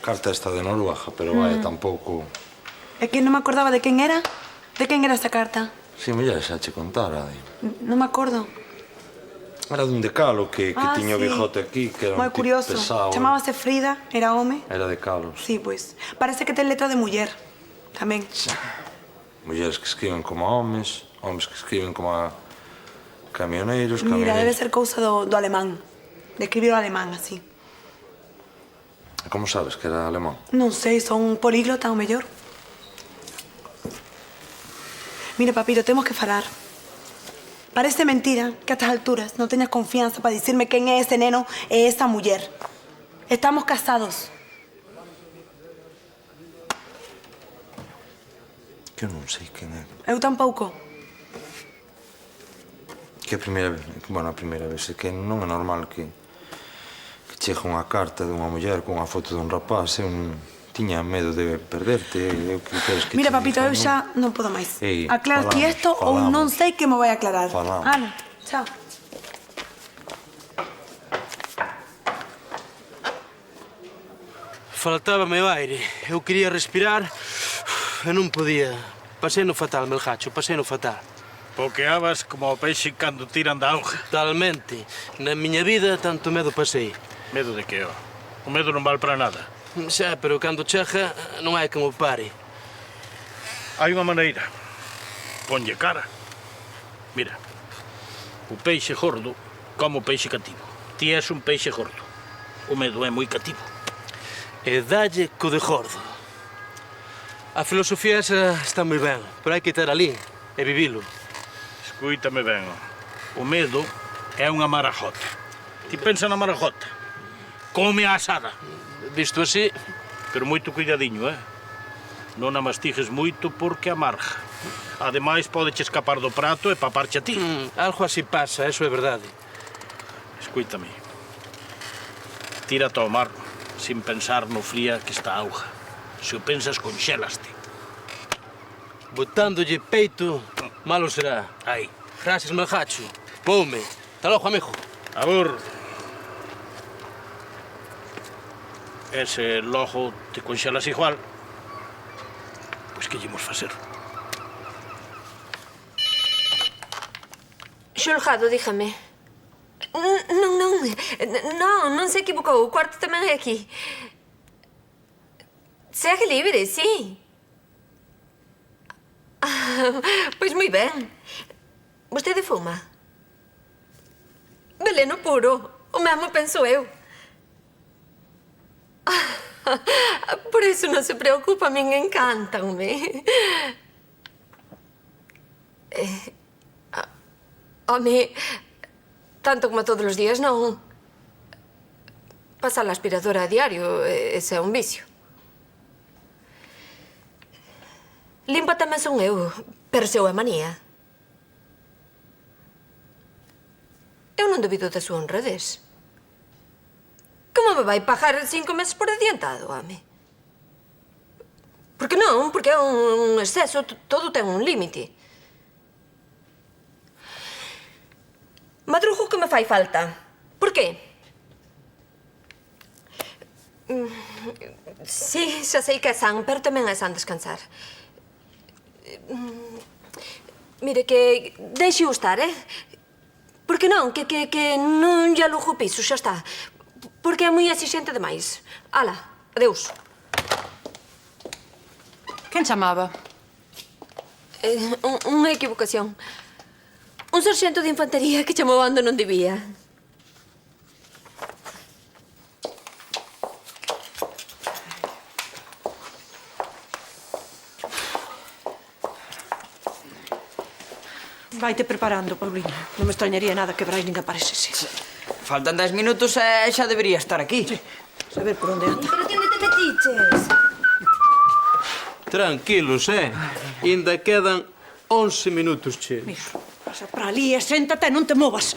Speaker 2: Carta esta de Noruega, pero vaya, tampouco...
Speaker 1: É que non me acordaba de quen era. De quen era esa carta?
Speaker 2: Si, muller, xa che contara.
Speaker 1: Non me acordo.
Speaker 2: Era dun decalo que tiña o bigote aquí, que era un tipo
Speaker 1: curioso.
Speaker 2: pesado.
Speaker 1: Chamábase Frida, era home.
Speaker 2: Era de calos.
Speaker 1: Sí, pois. Parece que ten letra de muller. Tamén.
Speaker 2: Mulleres que escriben como homes, homes que escriben como camioneiros,
Speaker 1: Mira, debe ser cousa do alemán. De escribir o alemán, así.
Speaker 2: Como sabes que era alemán?
Speaker 1: Non sei, son políglota, o mellor. Mira, papito, temos que falar. Parece mentira que a estas alturas non teñas confianza para dicirme quen é ese neno e esa muller. Estamos casados.
Speaker 2: Que eu non sei quen é.
Speaker 1: Eu tampouco.
Speaker 2: Que a primeira vez, bueno, a primeira vez, é que non é normal que chega unha carta dunha muller con unha foto dun rapaz, eu tiña medo de perderte, eu que queres que...
Speaker 1: Mira, papito, eu xa non podo máis. Aclárate isto ou non sei que me vai aclarar. Ana, chao.
Speaker 14: Faltábame o aire. Eu quería respirar e non podía. Pasei no fatal, Melgacho, pasei no fatal.
Speaker 7: Poqueabas como o peixe cando tiran da auga.
Speaker 14: Totalmente. Na miña vida tanto medo pasei.
Speaker 7: Medo de que, ó? O medo non vale para nada.
Speaker 14: Xa, pero cando chega non hai quen o pare.
Speaker 7: Hai unha maneira. Ponlle cara. Mira, o peixe gordo como o peixe cativo. Ti és un peixe gordo. O medo é moi cativo.
Speaker 14: E dalle co de gordo. A filosofía esa está moi ben, pero hai que estar ali e vivilo.
Speaker 7: Escúitame ben, o medo é unha marajota. Ti pensa na marajota. Come a asada.
Speaker 14: Visto así...
Speaker 7: Pero moito cuidadiño, Non a mastigues moito porque amarga. Ademais, podeche escapar do prato e paparche a ti.
Speaker 14: Algo así pasa, eso é verdade.
Speaker 7: Escúitame. Tírate ao mar, sin pensar no fría que está a auga. Se o pensas, conxélaste.
Speaker 14: Botándolle peito, malo será.
Speaker 7: Aí.
Speaker 14: Gracias, Malgacho. Poume. Hasta logo, amigo.
Speaker 7: Abur. Ese logo te conxelas igual. Pois que llemos facer?
Speaker 15: Xulgado, dígame. Non se equivocou. O cuarto tamén é aquí. Segue libre, sí. Pois moi ben. Vostede fuma? Veleno puro. O mesmo penso eu. Por iso non se preocupa, a min encantanme. Home, tanto como todos os días non. Pasar a aspiradora a diario, ese é un vicio. Limpa tamén son eu, pero se eu é manía. Eu non dubido da súa honradez. Como me vai pagar 5 meses por adiantado, home? Por que non? Porque é un exceso, todo ten un límite. Madrugo que me fai falta. Por qué? Sí, xa sei que é san, pero tamén é san descansar. Mire, que deixe o estar, Por que non? Que non lle alugo o piso, xa está. Porque é moi exixente demais. Ala, adeus.
Speaker 4: Quen chamaba?
Speaker 15: Unha equivocación. Un sarxento de infantería que chamou onde non debía.
Speaker 6: Vaite preparando, Paulina. Non me extrañaría nada que Brais nin aparecese.
Speaker 11: Faltan 10 minutos e xa debería estar aquí.
Speaker 6: Sí. Saber por onde anda.
Speaker 13: Pero que onde te metiches?
Speaker 14: Tranquilos, Ainda quedan 11 minutos, che.
Speaker 6: Mira, pasa para ali e séntate e non te movas.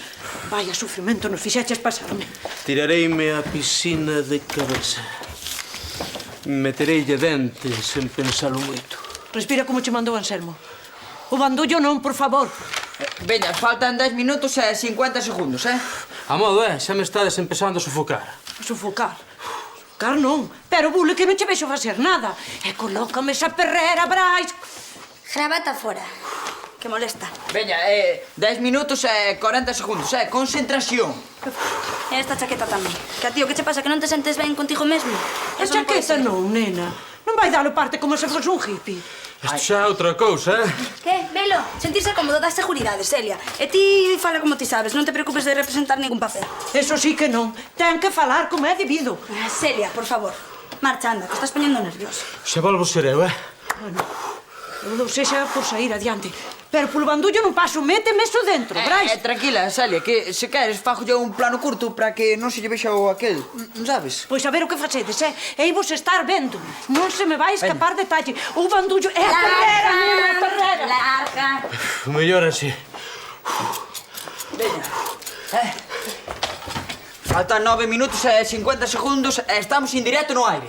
Speaker 6: Vaya sufrimento nos fixeches pasarme.
Speaker 14: Tirareime á piscina de cabeza. Metereille dentes sen pensalo moito.
Speaker 6: Respira como che mandou Anselmo. O bandullo non, por favor.
Speaker 11: Veña, faltan 10 minutos e 50 segundos,
Speaker 14: A modo, xa me estades empezando a sufocar.
Speaker 6: Sufocar? Sufocar non. Pero, Bule, que non che vexo facer nada. E colócame esa perrera, Brais.
Speaker 13: Gravata fora. Que molesta.
Speaker 11: Veña, 10 minutos e 40 segundos, Concentración.
Speaker 13: E esta chaqueta tamén. Que a ti, o que che pasa, que non te sentes ben contigo mesmo?
Speaker 6: A chaqueta non, nena. Non vai dalo parte como se fose un hippie.
Speaker 14: Isto xa é outra cousa,
Speaker 13: Que, velo? Sentirse cómodo das seguridades, Celia. E ti fala como ti sabes, non te preocupes de representar ningún papel.
Speaker 6: Eso sí que non. Ten que falar como é debido.
Speaker 13: Celia, por favor. Marcha, anda, que estás poñendo nervioso.
Speaker 14: Xa volvo ser eu,
Speaker 6: Bueno, eu sexa por sair adiante. Pero polo bandullo non paso, méteme eso dentro, Brais.
Speaker 11: Tranquila, Celia, que se queres fajo yo un plano curto para que non se lle vexa o aquel, sabes?
Speaker 6: Pois a ver o que facedes, E vos estar vendo. Non se me vai escapar detalle. O bandullo é a perrera, nena, a perrera.
Speaker 13: Larga.
Speaker 14: Mellor así.
Speaker 11: Veña. Faltan 9 minutos e 50 segundos e estamos en directo no aire.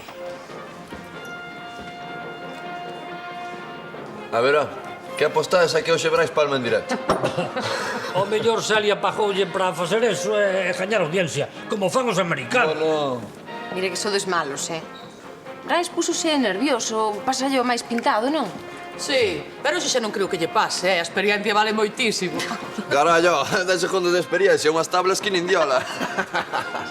Speaker 3: A ver, que apostades a que hoxe Brais palma en directo?
Speaker 10: O mellor Celia pagoulle para facer eso e gañar audiencia, como fan os americanos.
Speaker 5: Mire que sodes malos, Brais púsose nervioso, pasalle o máis pintado, non?
Speaker 4: Sí, pero xa non creo que lle pase, A experiencia vale moitísimo.
Speaker 3: Carallo, 10 segundos de experiencia, unhas tablas que nin diola.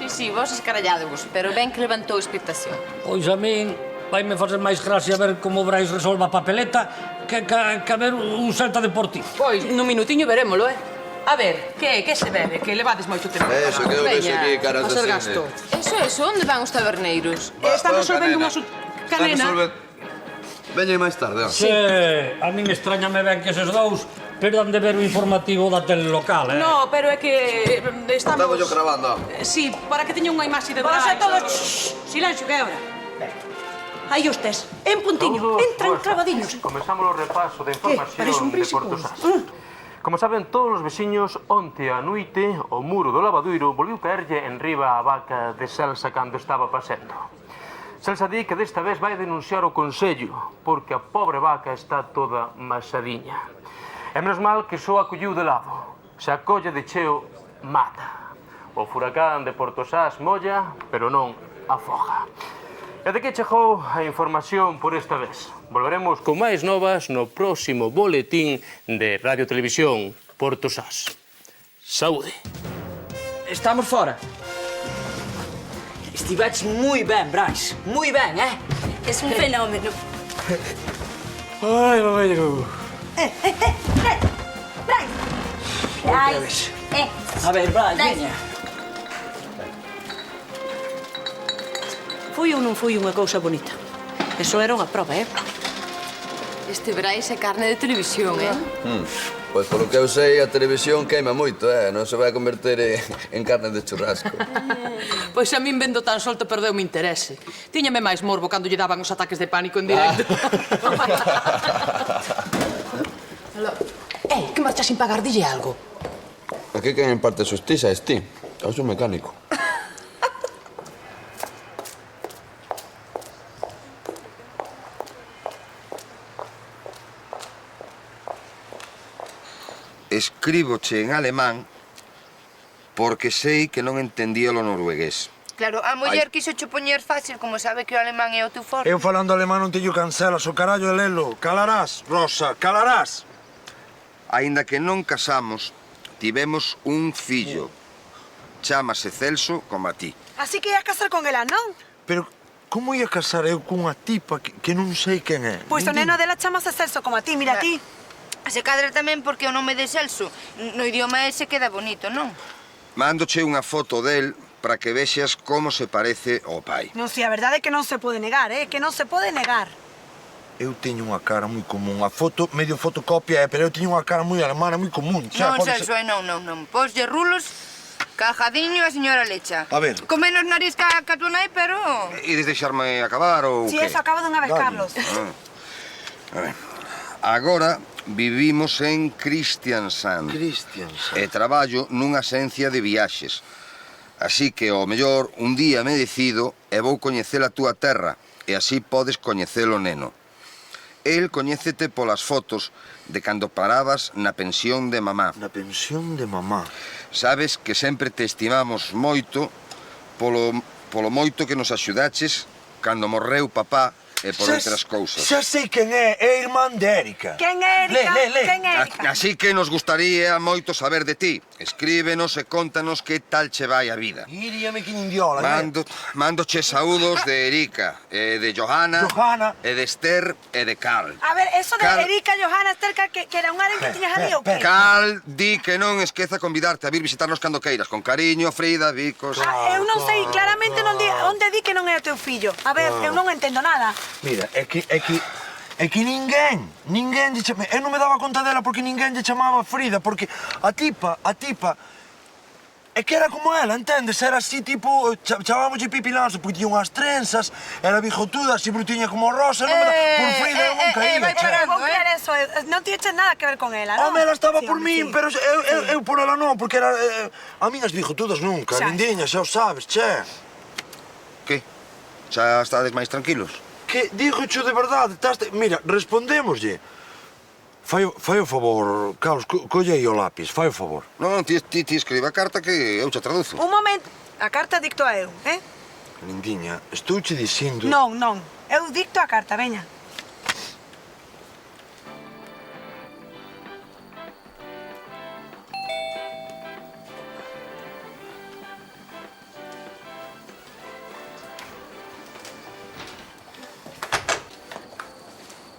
Speaker 5: Sí, vos escaralladevos, pero ben que levantou expectación.
Speaker 10: Pois a min vaime facer máis gracia ver como Brais resolva a papeleta que ver un Celta Deportivo.
Speaker 4: Pois, nun minutiño verémolo, A ver, que se bebe? Que levades moito tempo.
Speaker 3: Eso, que eu vexo aquí caras
Speaker 4: de
Speaker 3: de
Speaker 4: gasto.
Speaker 15: Eso, onde van os taberneiros?
Speaker 1: Están resolvendo unha
Speaker 3: Canena. Veña máis tarde,
Speaker 10: Sí, a min extrañame ben que eses dous perdan de ver o informativo da tele local,
Speaker 4: No, pero é que estamos...
Speaker 3: Estaba yo gravando.
Speaker 4: Sí, para que teña unha imaxe de
Speaker 6: Vamos
Speaker 4: Brais.
Speaker 6: a todos, silencio, que é hora. Aí os tes, en puntiño, entran clavadiños.
Speaker 18: Comezamos o repaso de
Speaker 6: Parece un
Speaker 18: información de
Speaker 6: príncipe.
Speaker 18: Portosás. Como saben todos os veciños, onte á noite o muro do lavadoiro volviu caerlle enriba a vaca de Celsa cando estaba pasendo. Celsa di que desta vez vai denunciar o Consello, porque a pobre vaca está toda masadiña. E menos mal que só acolliu de lado. Se acolle de cheo, mata. O furacán de Portosás molla, pero non afoga. E de que chegou a información por esta vez? Volveremos con máis novas no próximo boletín de Radio Televisión Portosás. Saúde.
Speaker 11: Estamos fora. Estiveches moi ben, Brais. Moi ben,
Speaker 13: Es un fenómeno.
Speaker 18: Ai, mamãe de Gugu.
Speaker 13: Brais.
Speaker 11: A ver, Brais,
Speaker 13: Brais.
Speaker 11: veña.
Speaker 6: Foi ou non foi unha cousa bonita? Eso era unha prova,
Speaker 15: Este Brais é carne de televisión,
Speaker 3: Pois polo que eu sei, a televisión queima moito, non se vai a converter en carne de churrasco.
Speaker 4: Pois a min vendo tan solto perdeu-me interese. Tíñame máis morbo cando lle daban os ataques de pánico en directo. Que marchas sin pagar, dille algo.
Speaker 3: Aquí quen en parte xustiza és ti. Eu sou mecánico.
Speaker 12: Escríboche en alemán porque sei que non entendía o noruegués.
Speaker 9: Claro, a muller quiso cho poñer fácil, como sabe que o alemán é o teu forte.
Speaker 2: Eu falando alemán non teño cancelas, o carallo de lelo. Calarás, Rosa, calarás.
Speaker 12: Aínda que non casamos, tivemos un fillo. Chámase Celso como a ti.
Speaker 1: Así que ia casar con ela, non?
Speaker 2: Pero como ia casar eu cunha tipa que non sei quen é?
Speaker 1: Pois o neno dela chamase Celso como a ti, mira a ti.
Speaker 9: Se cadra tamén porque o nome de Celso no idioma ese queda bonito, non?
Speaker 12: Mándoche unha foto del para que vexas como se parece ao pai.
Speaker 1: Non, si, a verdade é que non se pode negar, que non se pode negar.
Speaker 2: Eu teño unha cara moi común. A foto, medio fotocopia, pero eu teño unha cara moi alemana, moi común.
Speaker 9: Non, Celso, non. Poslle rulos, cajadiño a señora Lecha.
Speaker 12: A ver.
Speaker 9: Con menos nariz que a tua nai, pero...
Speaker 12: Ides deixarme acabar ou
Speaker 1: Si,
Speaker 12: que?
Speaker 1: eso, acaba dunha vez, Carlos.
Speaker 12: A ver. Agora vivimos en Kristiansand. E traballo nunha agencia de viaxes. Así que, ao mellor, un día me decido e vou coñecer a túa terra e así podes coñecer o neno. El coñécete polas fotos de cando parabas na pensión de mamá.
Speaker 2: Na pensión de mamá.
Speaker 12: Sabes que sempre te estimamos moito polo moito que nos axudaches cando morreu papá e por outras cousas.
Speaker 2: Xa sei quen é irmán de Erika.
Speaker 1: Quen é Erika?
Speaker 2: Le.
Speaker 1: Quen é Erika?
Speaker 12: Así que nos gustaría moito saber de ti. Escríbenos e contanos que tal che vai a vida.
Speaker 2: Iríame que indiola,
Speaker 12: Mándoche saúdos de Erika, e de Johanna, e de Esther e de Carl.
Speaker 1: A ver, eso de Erika, Johanna, Esther, que era un aren que tiñas ali, o que?
Speaker 12: Carl, di que non esqueza convidarte a vir visitarnos cando queiras. Con cariño, Frida, Vicos...
Speaker 1: Eu non sei, claramente non di onde di que non é o teu fillo. A ver, eu non entendo nada.
Speaker 2: Mira, é que ninguén lle chamaba... Eu non me daba conta dela porque ninguén lle chamaba Frida, porque a tipa... É que era como ela, entendes? Era así, tipo... Chamámoslle Pipi Lanzo porque tiña unhas trenzas, era bigotuda, así brutiña como Rosa, non me daba... Por Frida eu non caía,
Speaker 1: Vai parando, eso, non tiñes nada que ver con ela, non?
Speaker 2: Home, ela estaba por min, pero eu por ela non, porque era... A min as bigotudas nunca, lindiña, xa o sabes, che.
Speaker 12: Que? Xa estades máis tranquilos?
Speaker 2: Que, dígocho de verdade, mira, respondémoslle. Fai o favor, Carlos, colle aí o lápis, fai o favor.
Speaker 12: Non, ti escribe a carta que eu xa traduzo.
Speaker 1: Un momento, a carta dicto a eu,
Speaker 2: Lindiña, estouche dicindo...
Speaker 1: Non, eu dicto a carta, veña.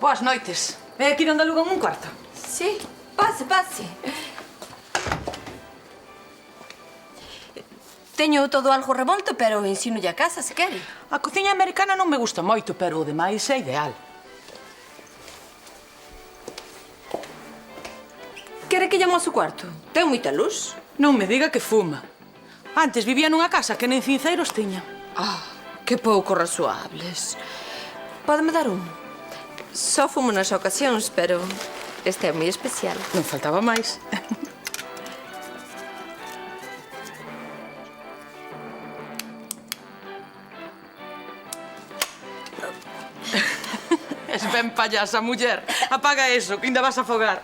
Speaker 4: Boas noites. É aquí onde alugan un cuarto?
Speaker 15: Sí, pase. Teño todo algo revolto, pero ensinolle a casa, se quere.
Speaker 4: A cociña americana non me gusta moito, pero o demais é ideal.
Speaker 15: Quere que llamo ao seu cuarto? Ten moita luz?
Speaker 4: Non me diga que fuma. Antes vivía nunha casa que nen cinceiros tiña.
Speaker 15: Que pouco razoables. Pódeme dar un? Só fumo nas ocasións, pero este é moi especial.
Speaker 4: Non faltaba máis. Ben payasa, muller. Apaga eso, que ainda vas a afogar.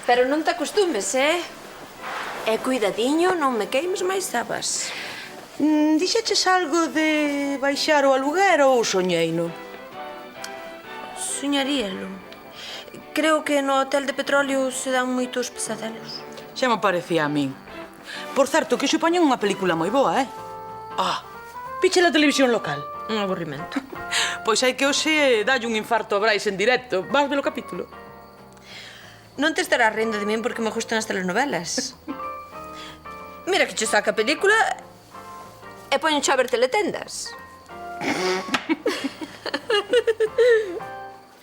Speaker 5: Pero non te acostumes, E cuidadiño, non me queimes máis sabas.
Speaker 8: Dixeches algo de baixar o aluguer ou soñeino?
Speaker 5: Soñaríalo. Creo que no hotel de petróleo se dan moitos pesadelos.
Speaker 4: Xa me parecía a min. Por certo, que xupoñen unha película moi boa,
Speaker 8: Piche la televisión local.
Speaker 5: Un aburrimento.
Speaker 4: Pois hai que hoxe dalle un infarto a Brais en directo. Vas ver o capítulo?
Speaker 5: Non te estarás rindo de min porque me gustan as telenovelas. Mira que che saca a película e poñen a ver teletendas.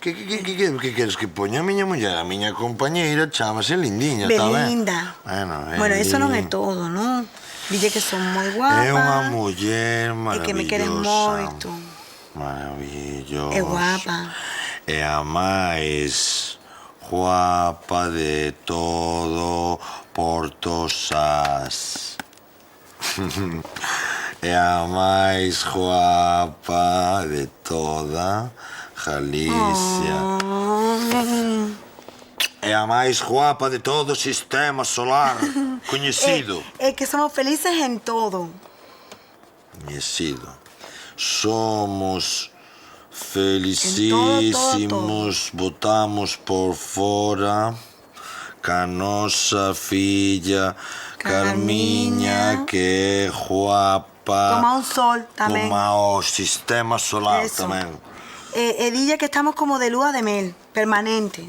Speaker 2: Que queres que poña a miña muller? A miña compañeira chamase Lindiña, está ben?
Speaker 1: Belinda.
Speaker 2: Bueno,
Speaker 1: eso non é todo, non? Dille que son moi guapa.
Speaker 2: É unha muller maravillosa.
Speaker 1: E que me queres moito.
Speaker 2: Maravillosa.
Speaker 1: É guapa.
Speaker 2: É a máis guapa de todo Portosás. É a máis guapa de toda Galicia. É a máis guapa de todo o sistema solar coñecido.
Speaker 1: É que somos felices en todo.
Speaker 2: Coñecido. Somos felicísimos, botamos por fora ca nosa filla Carmiña, que é guapa.
Speaker 1: Como un sol tamén.
Speaker 2: Como o sistema solar
Speaker 1: Eso.
Speaker 2: tamén.
Speaker 1: E dille que estamos como de lúa de mel, permanente.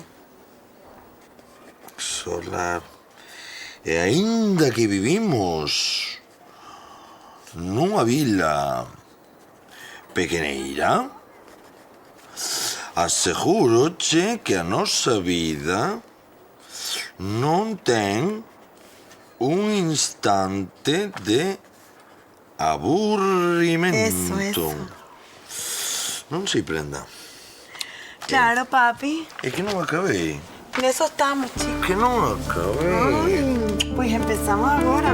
Speaker 2: Solar. E aínda que vivimos nunha vila pequeneira, asegúroche que a nosa vida non ten un instante de aburrimento.
Speaker 1: Eso.
Speaker 2: Non sei, Prenda.
Speaker 1: Claro, papi.
Speaker 2: É que non acabei.
Speaker 1: En eso estamos, chicos.
Speaker 2: Que non acabei.
Speaker 1: Pues empezamos agora.